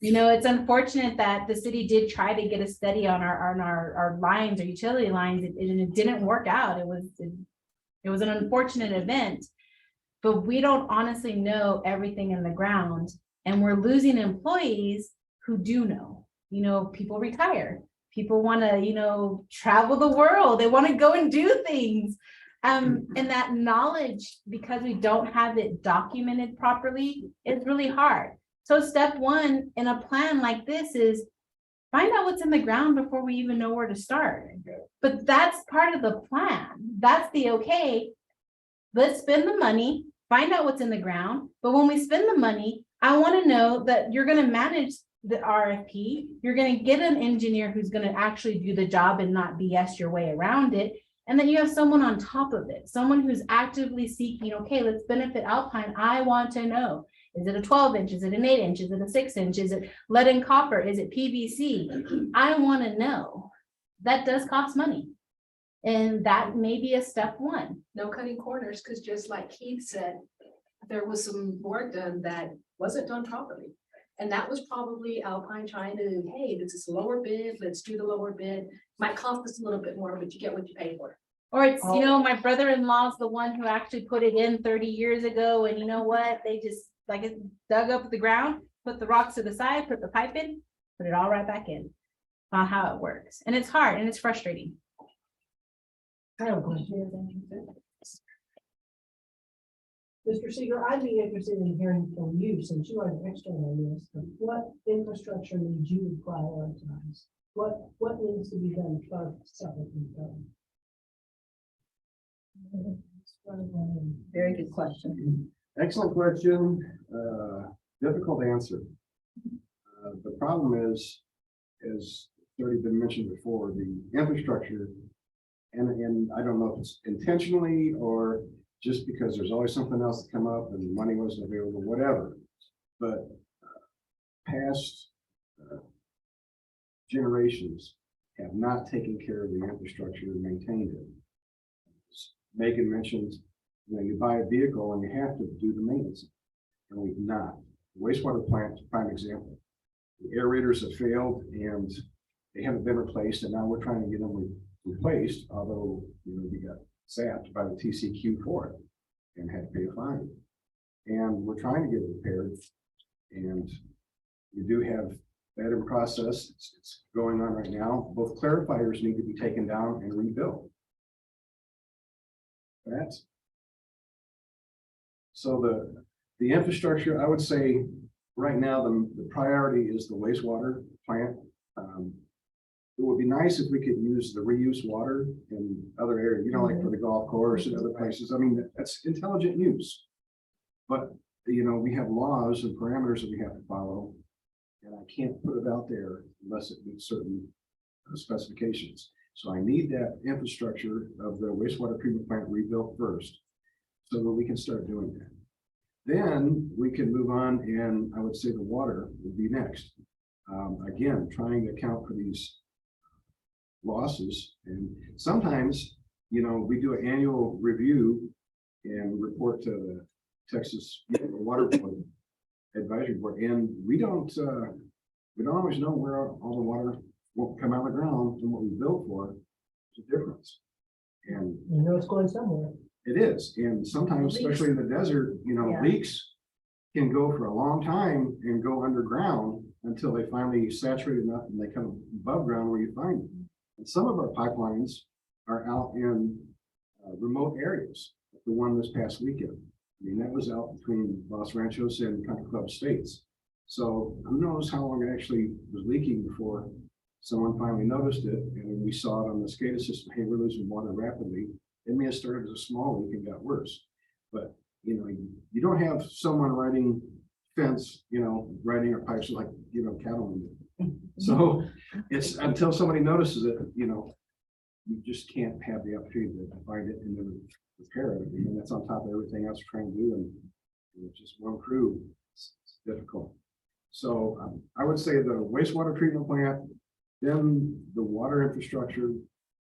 You know, it's unfortunate that the city did try to get a study on our lines or utility lines, and it didn't work out. It was an unfortunate event, but we don't honestly know everything in the ground, and we're losing employees who do know. You know, people retire, people want to, you know, travel the world, they want to go and do things. And that knowledge, because we don't have it documented properly, is really hard. So step one in a plan like this is find out what's in the ground before we even know where to start. But that's part of the plan. That's the, okay, let's spend the money, find out what's in the ground. But when we spend the money, I want to know that you're going to manage the RFP. You're going to get an engineer who's going to actually do the job and not BS your way around it. And then you have someone on top of it, someone who's actively seeking, okay, let's benefit Alpine. I want to know. Is it a 12-inch? Is it an 8-inch? Is it a 6-inch? Is it lead and copper? Is it PVC? I want to know. That does cost money. And that may be a step one. No cutting corners, because just like Keith said, there was some work done that wasn't done properly. And that was probably Alpine trying to, hey, this is lower bid, let's do the lower bid. Might cost us a little bit more, but you get what you pay for. Or it's, you know, my brother-in-law's the one who actually put it in 30 years ago. And you know what? They just like it dug up the ground, put the rocks to the side, put the pipe in, put it all right back in. On how it works. And it's hard and it's frustrating. I have a question. Mr. Seeger, I'd be interested in hearing from you, since you are an expert on this, of what infrastructure needs you would prioritize? What needs to be done first, second, and third? Very good question. Excellent question, difficult answer. The problem is, as already been mentioned before, the infrastructure, and I don't know if it's intentionally or just because there's always something else to come up and the money wasn't available, whatever. But past generations have not taken care of the infrastructure and maintained it. As Megan mentioned, you know, you buy a vehicle and you have to do the maintenance, and we've not. The wastewater plant, prime example. The aerators have failed and they haven't been replaced, and now we're trying to get them replaced, although, you know, we got sapped by the TCQ for it and had to pay a fine. And we're trying to get it repaired, and we do have that in process. It's going on right now. Both clarifiers need to be taken down and rebuilt. That's so the infrastructure, I would say right now, the priority is the wastewater plant. It would be nice if we could use the reuse water in other areas, you know, like for the golf course and other places. I mean, that's intelligent use. But, you know, we have laws and parameters that we have to follow. And I can't put it out there unless it meets certain specifications. So I need that infrastructure of the wastewater treatment plant rebuilt first, so that we can start doing that. Then we can move on, and I would say the water would be next. Again, trying to account for these losses, and sometimes, you know, we do an annual review and report to the Texas Water Board Advisory Board, and we don't always know where all the water won't come out of the ground and what we built for. There's a difference, and You know it's going somewhere. it is, and sometimes, especially in the desert, you know, Yeah. leaks can go for a long time and go underground until they finally saturate enough and they come above ground where you find them. And some of our pipelines are out in remote areas. The one this past weekend, I mean, that was out between Los Ranchos and Country Club Estates. So who knows how long it actually was leaking before someone finally noticed it, and when we saw it on the SCADA system, hey, we're losing water rapidly. It may have started as a small leak and got worse. But you know, you don't have someone writing fence, you know, writing our pipes like, you know, cattlemen do. So it's until somebody notices it, you know, you just can't have the opportunity to find it and then repair it. And that's on top of everything else we're trying to do. And it's just one crew, it's difficult. So I would say the wastewater treatment plant, then the water infrastructure,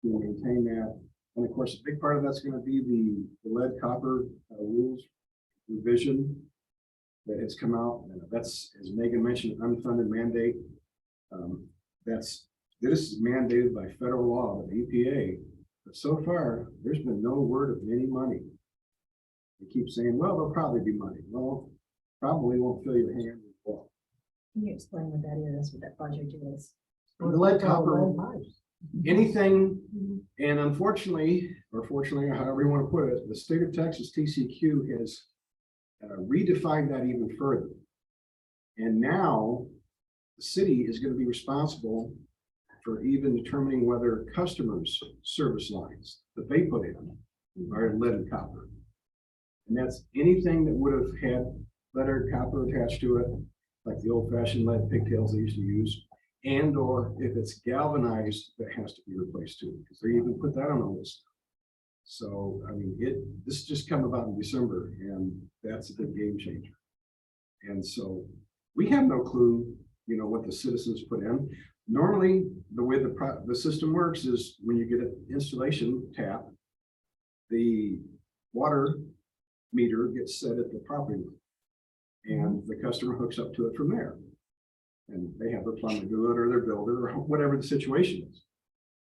to maintain that. And of course, a big part of that's going to be the lead copper rules revision that has come out. That's, as Megan mentioned, unfunded mandate. This is mandated by federal law, the EPA. But so far, there's been no word of any money. They keep saying, well, there'll probably be money. Well, probably won't fill your hand with water. Can you explain what that is, what that project is? The lead copper, anything, and unfortunately, or fortunately, or however you want to put it, the state of Texas TCQ has redefined that even further. And now the city is going to be responsible for even determining whether customers' service lines that they put in are lead and copper. And that's anything that would have had lead or copper attached to it, like the old-fashioned lead pigtails they used to use, and or if it's galvanized, that has to be replaced too, because they even put that on the list. So, I mean, this just come about in December, and that's a big game changer. And so we have no clue, you know, what the citizens put in. Normally, the way the system works is when you get an installation tap, the water meter gets set at the property line, and the customer hooks up to it from there. And they have their plumber do it, or their builder, or whatever the situation is.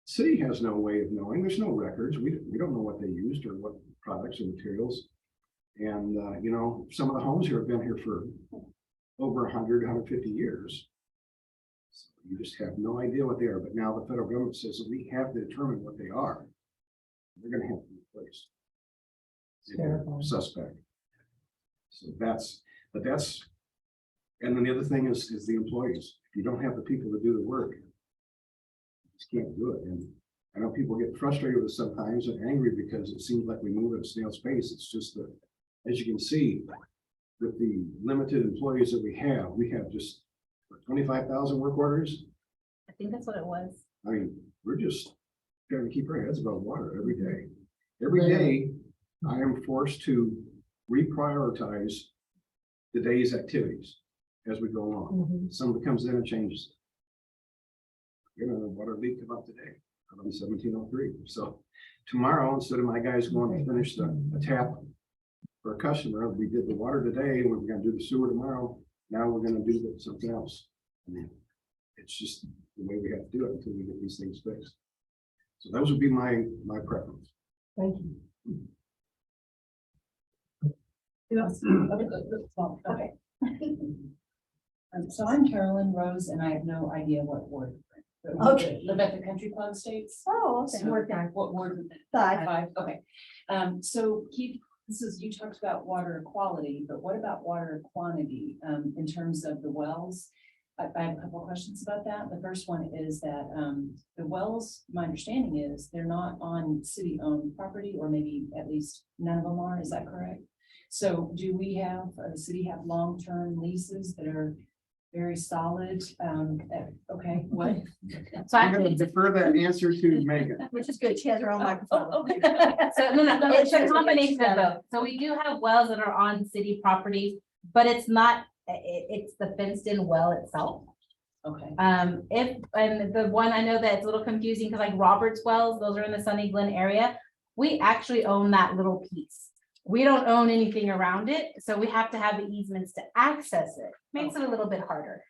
City has no way of knowing. There's no records. We don't know what they used or what products or materials. And, you know, some of the homes here have been here for over 100, 150 years. So you just have no idea what they are. But now the federal government says that we have to determine what they are. They're going to have to be replaced. Suspect. So and then the other thing is the employees. If you don't have the people to do the work, you just can't do it. And I know people get frustrated with us sometimes and angry because it seems like we move at a snail's pace. It's just that, as you can see, with the limited employees that we have just 25,000 work orders. I think that's what it was. I mean, we're just trying to keep our heads above water every day. Every day, I am forced to reprioritize the day's activities as we go along. Somebody comes in and changes it. You know, water leak come up today on 1703. So tomorrow, instead of my guys going to finish a tap for a customer, we did the water today, and we're going to do the sewer tomorrow. Now we're going to do something else. I mean, it's just the way we have to do it until we get these things fixed. So those would be my preference. Thank you. Okay. So I'm Carolyn Rose, and I have no idea what ward. Okay. Live at the Country Club Estates. Oh, So what ward? is it? Five. Five, okay. So Keith, you talked about water quality, but what about water quantity, in terms of the wells? I have a couple of questions about that. The first one is that, the wells, my understanding is they're not on city-owned property, or maybe at least none of them are, is that correct? So do we have, the city have long-term leases that are very solid? Okay, what? So I'm going actually, to defer that answer to Megan. Which is good. She has her own microphone. Oh, okay. so no, it's a combination of both. So we do have wells that are on city property, but it's not, it's the fenced in well itself. Okay. And the one I know that it's a little confusing because like Robert's wells, those are in the Sunny Glen area. We actually own that little piece. We don't own anything around it, so we have to have the easements to access it. Makes it a little bit harder.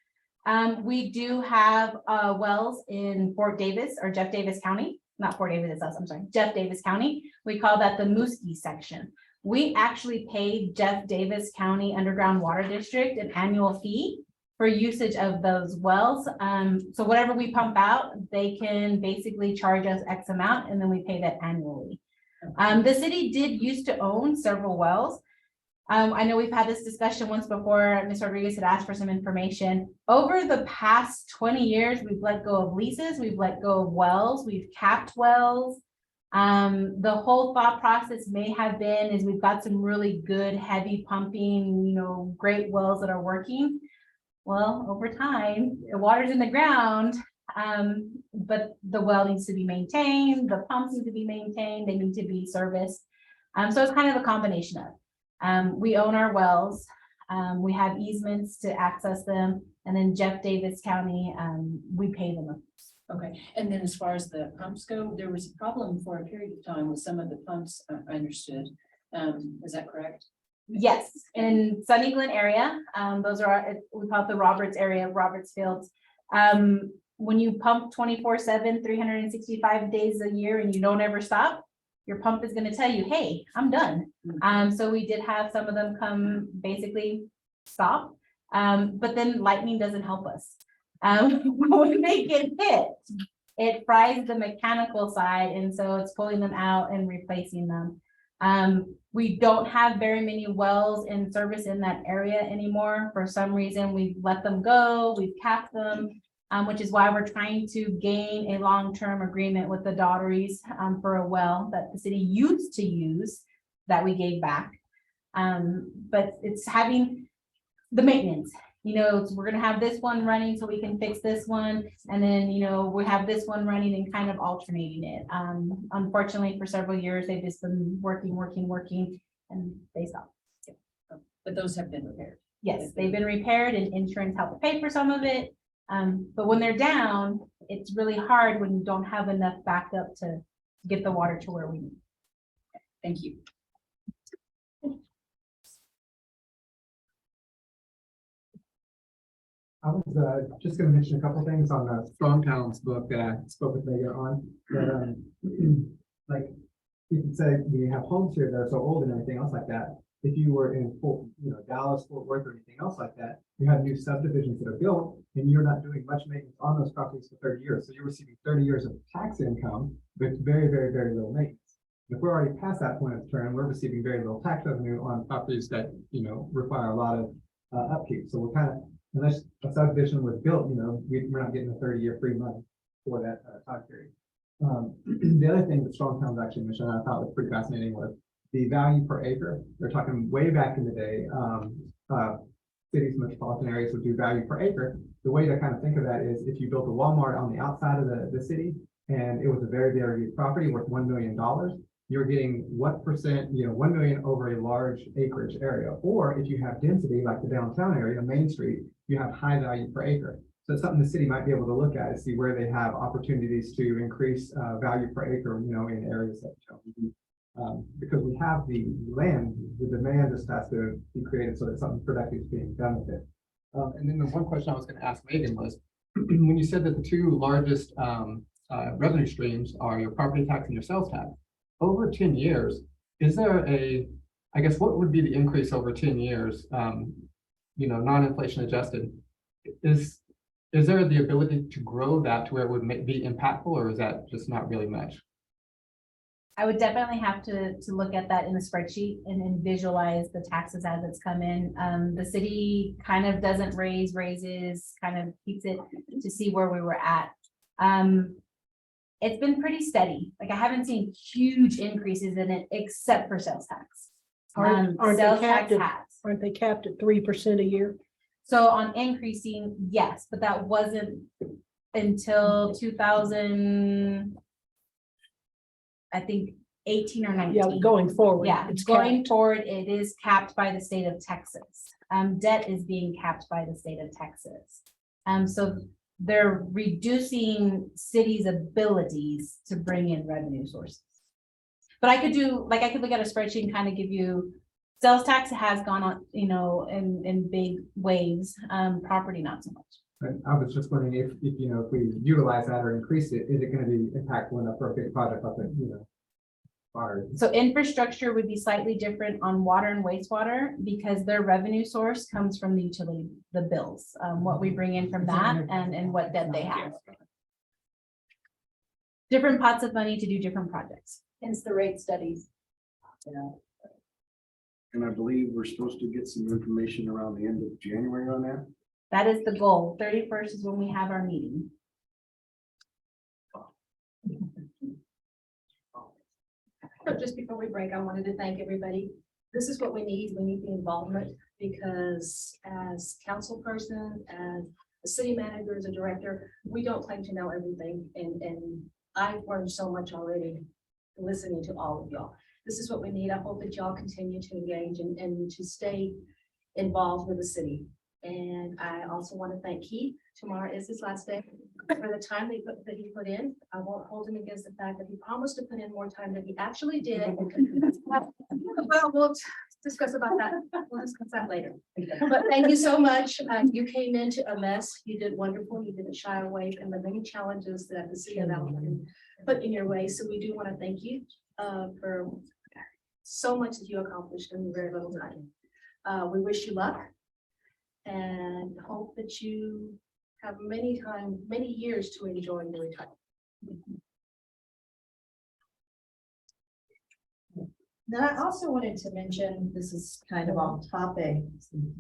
We do have wells in Fort Davis or Jeff Davis County, not Fort Davis, it's us, I'm sorry, Jeff Davis County. We call that the Mooski section. We actually paid Jeff Davis County Underground Water District an annual fee for usage of those wells. So whatever we pump out, they can basically charge us X amount, and then we pay that annually. The city did used to own several wells. I know we've had this discussion once before. Ms. Rodriguez had asked for some information. Over the past 20 years, we've let go of leases, we've let go of wells, we've capped wells. The whole thought process may have been is we've got some really good heavy pumping, you know, great wells that are working. Well, over time, the water's in the ground. but the well needs to be maintained, the pumps need to be maintained, they need to be serviced. So it's kind of a combination of, we own our wells, we have easements to access them, and then Jeff Davis County, we pay them. Okay, and then as far as the pumps go, there was a problem for a period of time with some of the pumps, I understood. Is that correct? Yes, in Sunny Glen area, those are, we call it the Roberts area, Roberts Fields. When you pump 24/7, 365 days a year and you don't ever stop, your pump is gonna tell you, hey, I'm done. So we did have some of them come basically stop. But then lightning doesn't help us. When they get hit, it fries the mechanical side, and so it's pulling them out and replacing them. We don't have very many wells in service in that area anymore. For some reason, we've let them go, we've capped them, which is why we're trying to gain a long-term agreement with the Daughteries for a well that the city used to use that we gave back. But it's having the maintenance. We're gonna have this one running so we can fix this one. And then, we have this one running and kind of alternating it. Unfortunately, for several years, they've just been working, and they stopped. But those have been repaired. Yes, they've been repaired and insurance helped pay for some of it. But when they're down, it's really hard when you don't have enough backup to get the water to where we need. Thank you. I was just gonna mention a couple things on the Strong Towns book that I spoke with Megan on. That, like, you could say we have homes here that are so old and everything else like that. If you were in Dallas, Fort Worth, or anything else like that, you have new subdivisions that are built, and you're not doing much maintenance on those properties for 30 years. So you're receiving 30 years of tax income with very, very, very little maintenance. If we're already past that point of the term, we're receiving very little tax revenue on properties that require a lot of upkeep. So we're kind of, unless a subdivision was built, we're not getting a 30-year free money for that time period. The other thing that Strong Towns actually mentioned, I thought was pretty fascinating, was the value per acre. They're talking way back in the day, cities, metropolitan areas would do value per acre. The way to kind of think of that is if you built a Walmart on the outside of the city, and it was a very, very good property worth $1 million, you're getting what percent, 1 million over a large acreage area. Or if you have density, like the downtown area, Main Street, you have high value per acre. So it's something the city might be able to look at to see where they have opportunities to increase value per acre, in areas that because we have the land, the demand just has to be created so that something productive is being done with it. And then the one question I was going to ask Megan was, when you said that the two largest revenue streams are your property tax and your sales tax, over 10 years, is there I guess, what would be the increase over 10 years, non-inflation adjusted? Is there the ability to grow that to where it would be impactful, or is that just not really much? I would definitely have to look at that in the spreadsheet and then visualize the taxes as it's come in. The city kind of doesn't raises, kind of keeps it to see where we were at. It's been pretty steady. Like, I haven't seen huge increases in it except for sales tax. Aren't they Sales capped tax at- has. Aren't they capped at 3% a year? So on increasing, yes, but that wasn't until 2000, I think 18 or 19. Yeah, going forward. Yeah, it's going capped. forward, it is capped by the state of Texas. Debt is being capped by the state of Texas. So they're reducing cities' abilities to bring in revenue sources. But I could look at a spreadsheet and kind of give you, sales tax has gone on, in big waves, property not so much. And I was just wondering if we utilize that or increase it, is it going to be impactful enough for a big project like fire? So infrastructure would be slightly different on water and wastewater because their revenue source comes from the utility, the bills, what we bring in from that and what debt they have. Different pots of money to do different projects. Hence the rate studies. And I believe we're supposed to get some information around the end of January on that. That is the goal. 31st is when we have our meeting. So just before we break, I wanted to thank everybody. This is what we need. We need the involvement because as council person, as a city manager, as a director, we don't claim to know everything, and I've learned so much already listening to all of y'all. This is what we need. I hope that y'all continue to engage and to stay involved with the city. And I also want to thank Keith. Tomorrow is his last day. For the time that he put in, I won't hold him against the fact that he promised to put in more time than he actually did. Well, we'll discuss about that. We'll discuss that later. But thank you so much. You came into a mess. You did wonderful. You didn't shy away from the many challenges that the city of Alpine put in your way. So we do want to thank you for so much that you accomplished in very little time. We wish you luck and hope that you have many years to enjoy your retirement. Then I also wanted to mention, this is kind of off topic,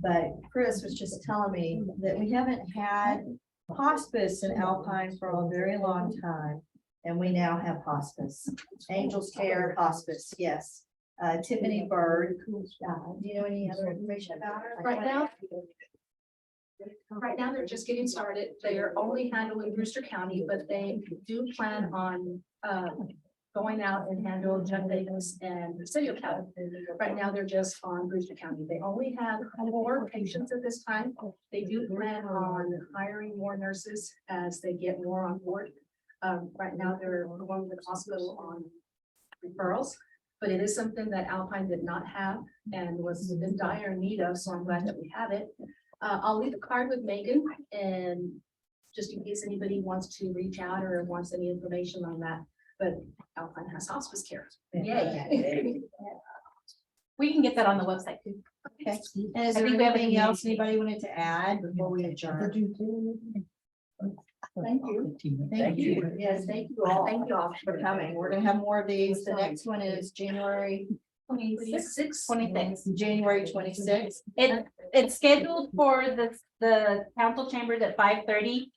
but Chris was just telling me that we haven't had hospice in Alpine for a very long time. And we now have hospice, Angels Care Hospice, yes. Tiffany Bird, do you know any other information about her? Right now, they're just getting started. They are only handling Brewster County, but they do plan on going out and handle Jeff Davis and Presidio County. Right now, they're just on Brewster County. They only have 4 patients at this time. They do plan on hiring more nurses as they get more on board. Right now, they're going to the hospital on referrals, but it is something that Alpine did not have and was in dire need of, so I'm glad that we have it. I'll leave a card with Megan, and just in case anybody wants to reach out or wants any information on that, but Alpine has hospice care. Yay. We can get that on the website too. Okay, and is I there think we have a anything else community. anybody wanted to add before we adjourn? Thank you. Thank you. Yes, thank you all. Thank you all for coming. We're gonna have more of these. The next one is January 26. January 26th. It's scheduled for the council chambers at 5:30.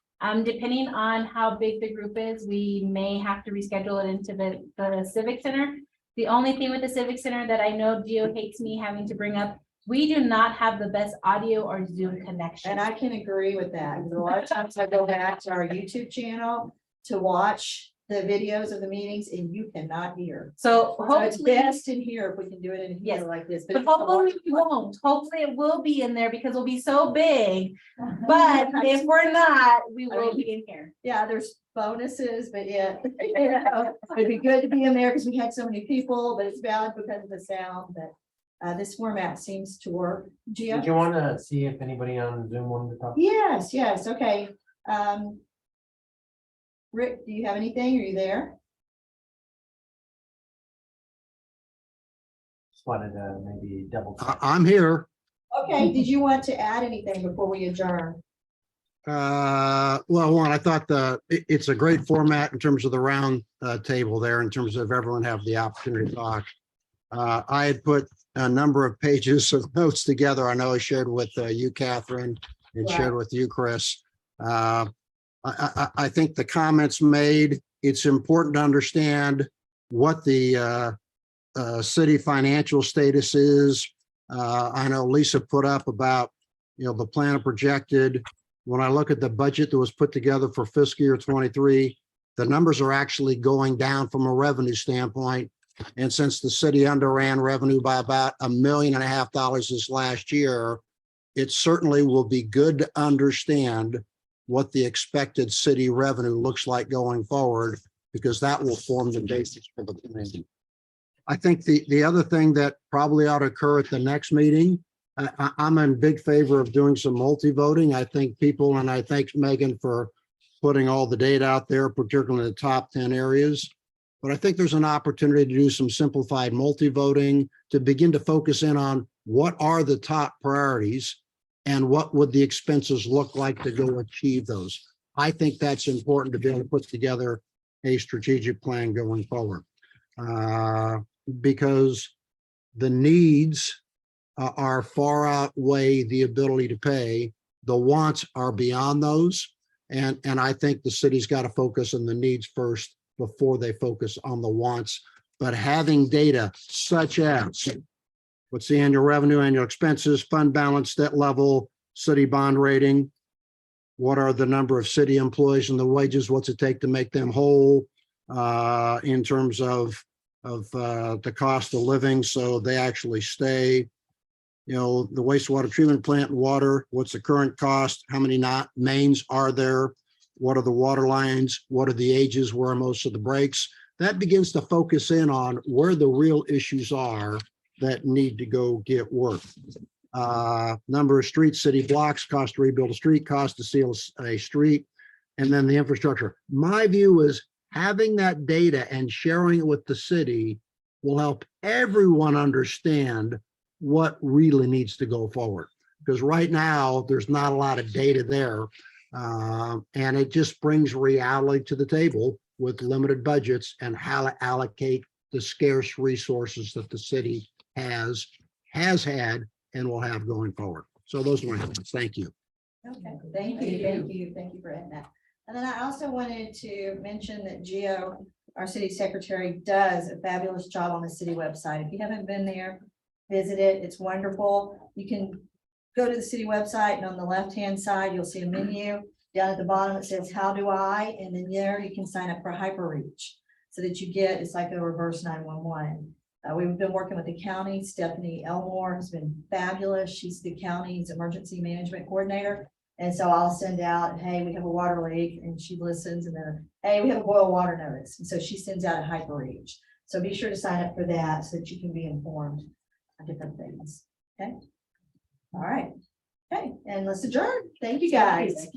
Depending on how big the group is, we may have to reschedule it into the Civic Center. The only thing with the Civic Center that I know Gio hates me having to bring up, we do not have the best audio or Zoom connection. And I can agree with that. A lot of times I go back to our YouTube channel to watch the videos of the meetings and you cannot hear. So So it's hopefully, best in here if we can do it in Yes, here like this. but hopefully we won't. Hopefully it will be in there because we'll be so big. But if we're not, we will be in here. Yeah, there's bonuses, but yeah, you know, it'd be good to be in there because we had so many people, but it's bad because of the sound, but this format seems to work. Gio? Did you want to see if anybody on Zoom wanted to talk? Yes, yes, okay. Rick, do you have anything? Are you there? Just wanted to maybe double check. I'm here. Okay, did you want to add anything before we adjourn? Well, one, I thought it's a great format in terms of the round table there, in terms of everyone have the opportunity to talk. I had put a number of pages of notes together. I know I shared with you, Catherine, and shared with you, Chris. I think the comments made, it's important to understand what the city financial status is. I know Lisa put up about, the plan projected. When I look at the budget that was put together for fiscal year 23, the numbers are actually going down from a revenue standpoint. And since the city underran revenue by about $1.5 million this last year, it certainly will be good to understand what the expected city revenue looks like going forward, because that will form the basis for the plan. I think the other thing that probably ought to occur at the next meeting, I'm in big favor of doing some multi-voting. I think people, and I thank Megan for putting all the data out there, particularly in the top 10 areas. But I think there's an opportunity to do some simplified multi-voting to begin to focus in on what are the top priorities and what would the expenses look like to go achieve those. I think that's important to be able to put together a strategic plan going forward. Because the needs are far outweigh the ability to pay. The wants are beyond those. And I think the city's got to focus on the needs first before they focus on the wants. But having data such as what's the annual revenue, annual expenses, fund balance, debt level, city bond rating, What are the number of city employees and the wages? What's it take to make them whole? In terms of the cost of living, so they actually stay. You know, the wastewater treatment plant and water, what's the current cost? How many mains are there? What are the water lines? What are the ages? Where are most of the breaks? That begins to focus in on where the real issues are that need to go get worked. Number of streets, city blocks, cost to rebuild a street, cost to seal a street, and then the infrastructure. My view is having that data and sharing it with the city will help everyone understand what really needs to go forward. Because right now, there's not a lot of data there. And it just brings reality to the table with limited budgets and how to allocate the scarce resources that the city has had, and will have going forward. So those are my comments. Thank you. Okay, thank you for adding that. And then I also wanted to mention that Gio, our city secretary, does a fabulous job on the city website. If you haven't been there, visit it. It's wonderful. You can go to the city website, and on the left-hand side, you'll see a menu. Down at the bottom, it says, how do I? And then there you can sign up for HyperReach so that you get, it's like a reverse 911. We've been working with the county. Stephanie Elmore has been fabulous. She's the county's emergency management coordinator. And so I'll send out, hey, we have a water leak, and she listens, and then, hey, we have a boil water notice. And so she sends out a HyperReach. So be sure to sign up for that so that you can be informed of different things. Okay. All right. Okay. And let's adjourn. Thank you, guys.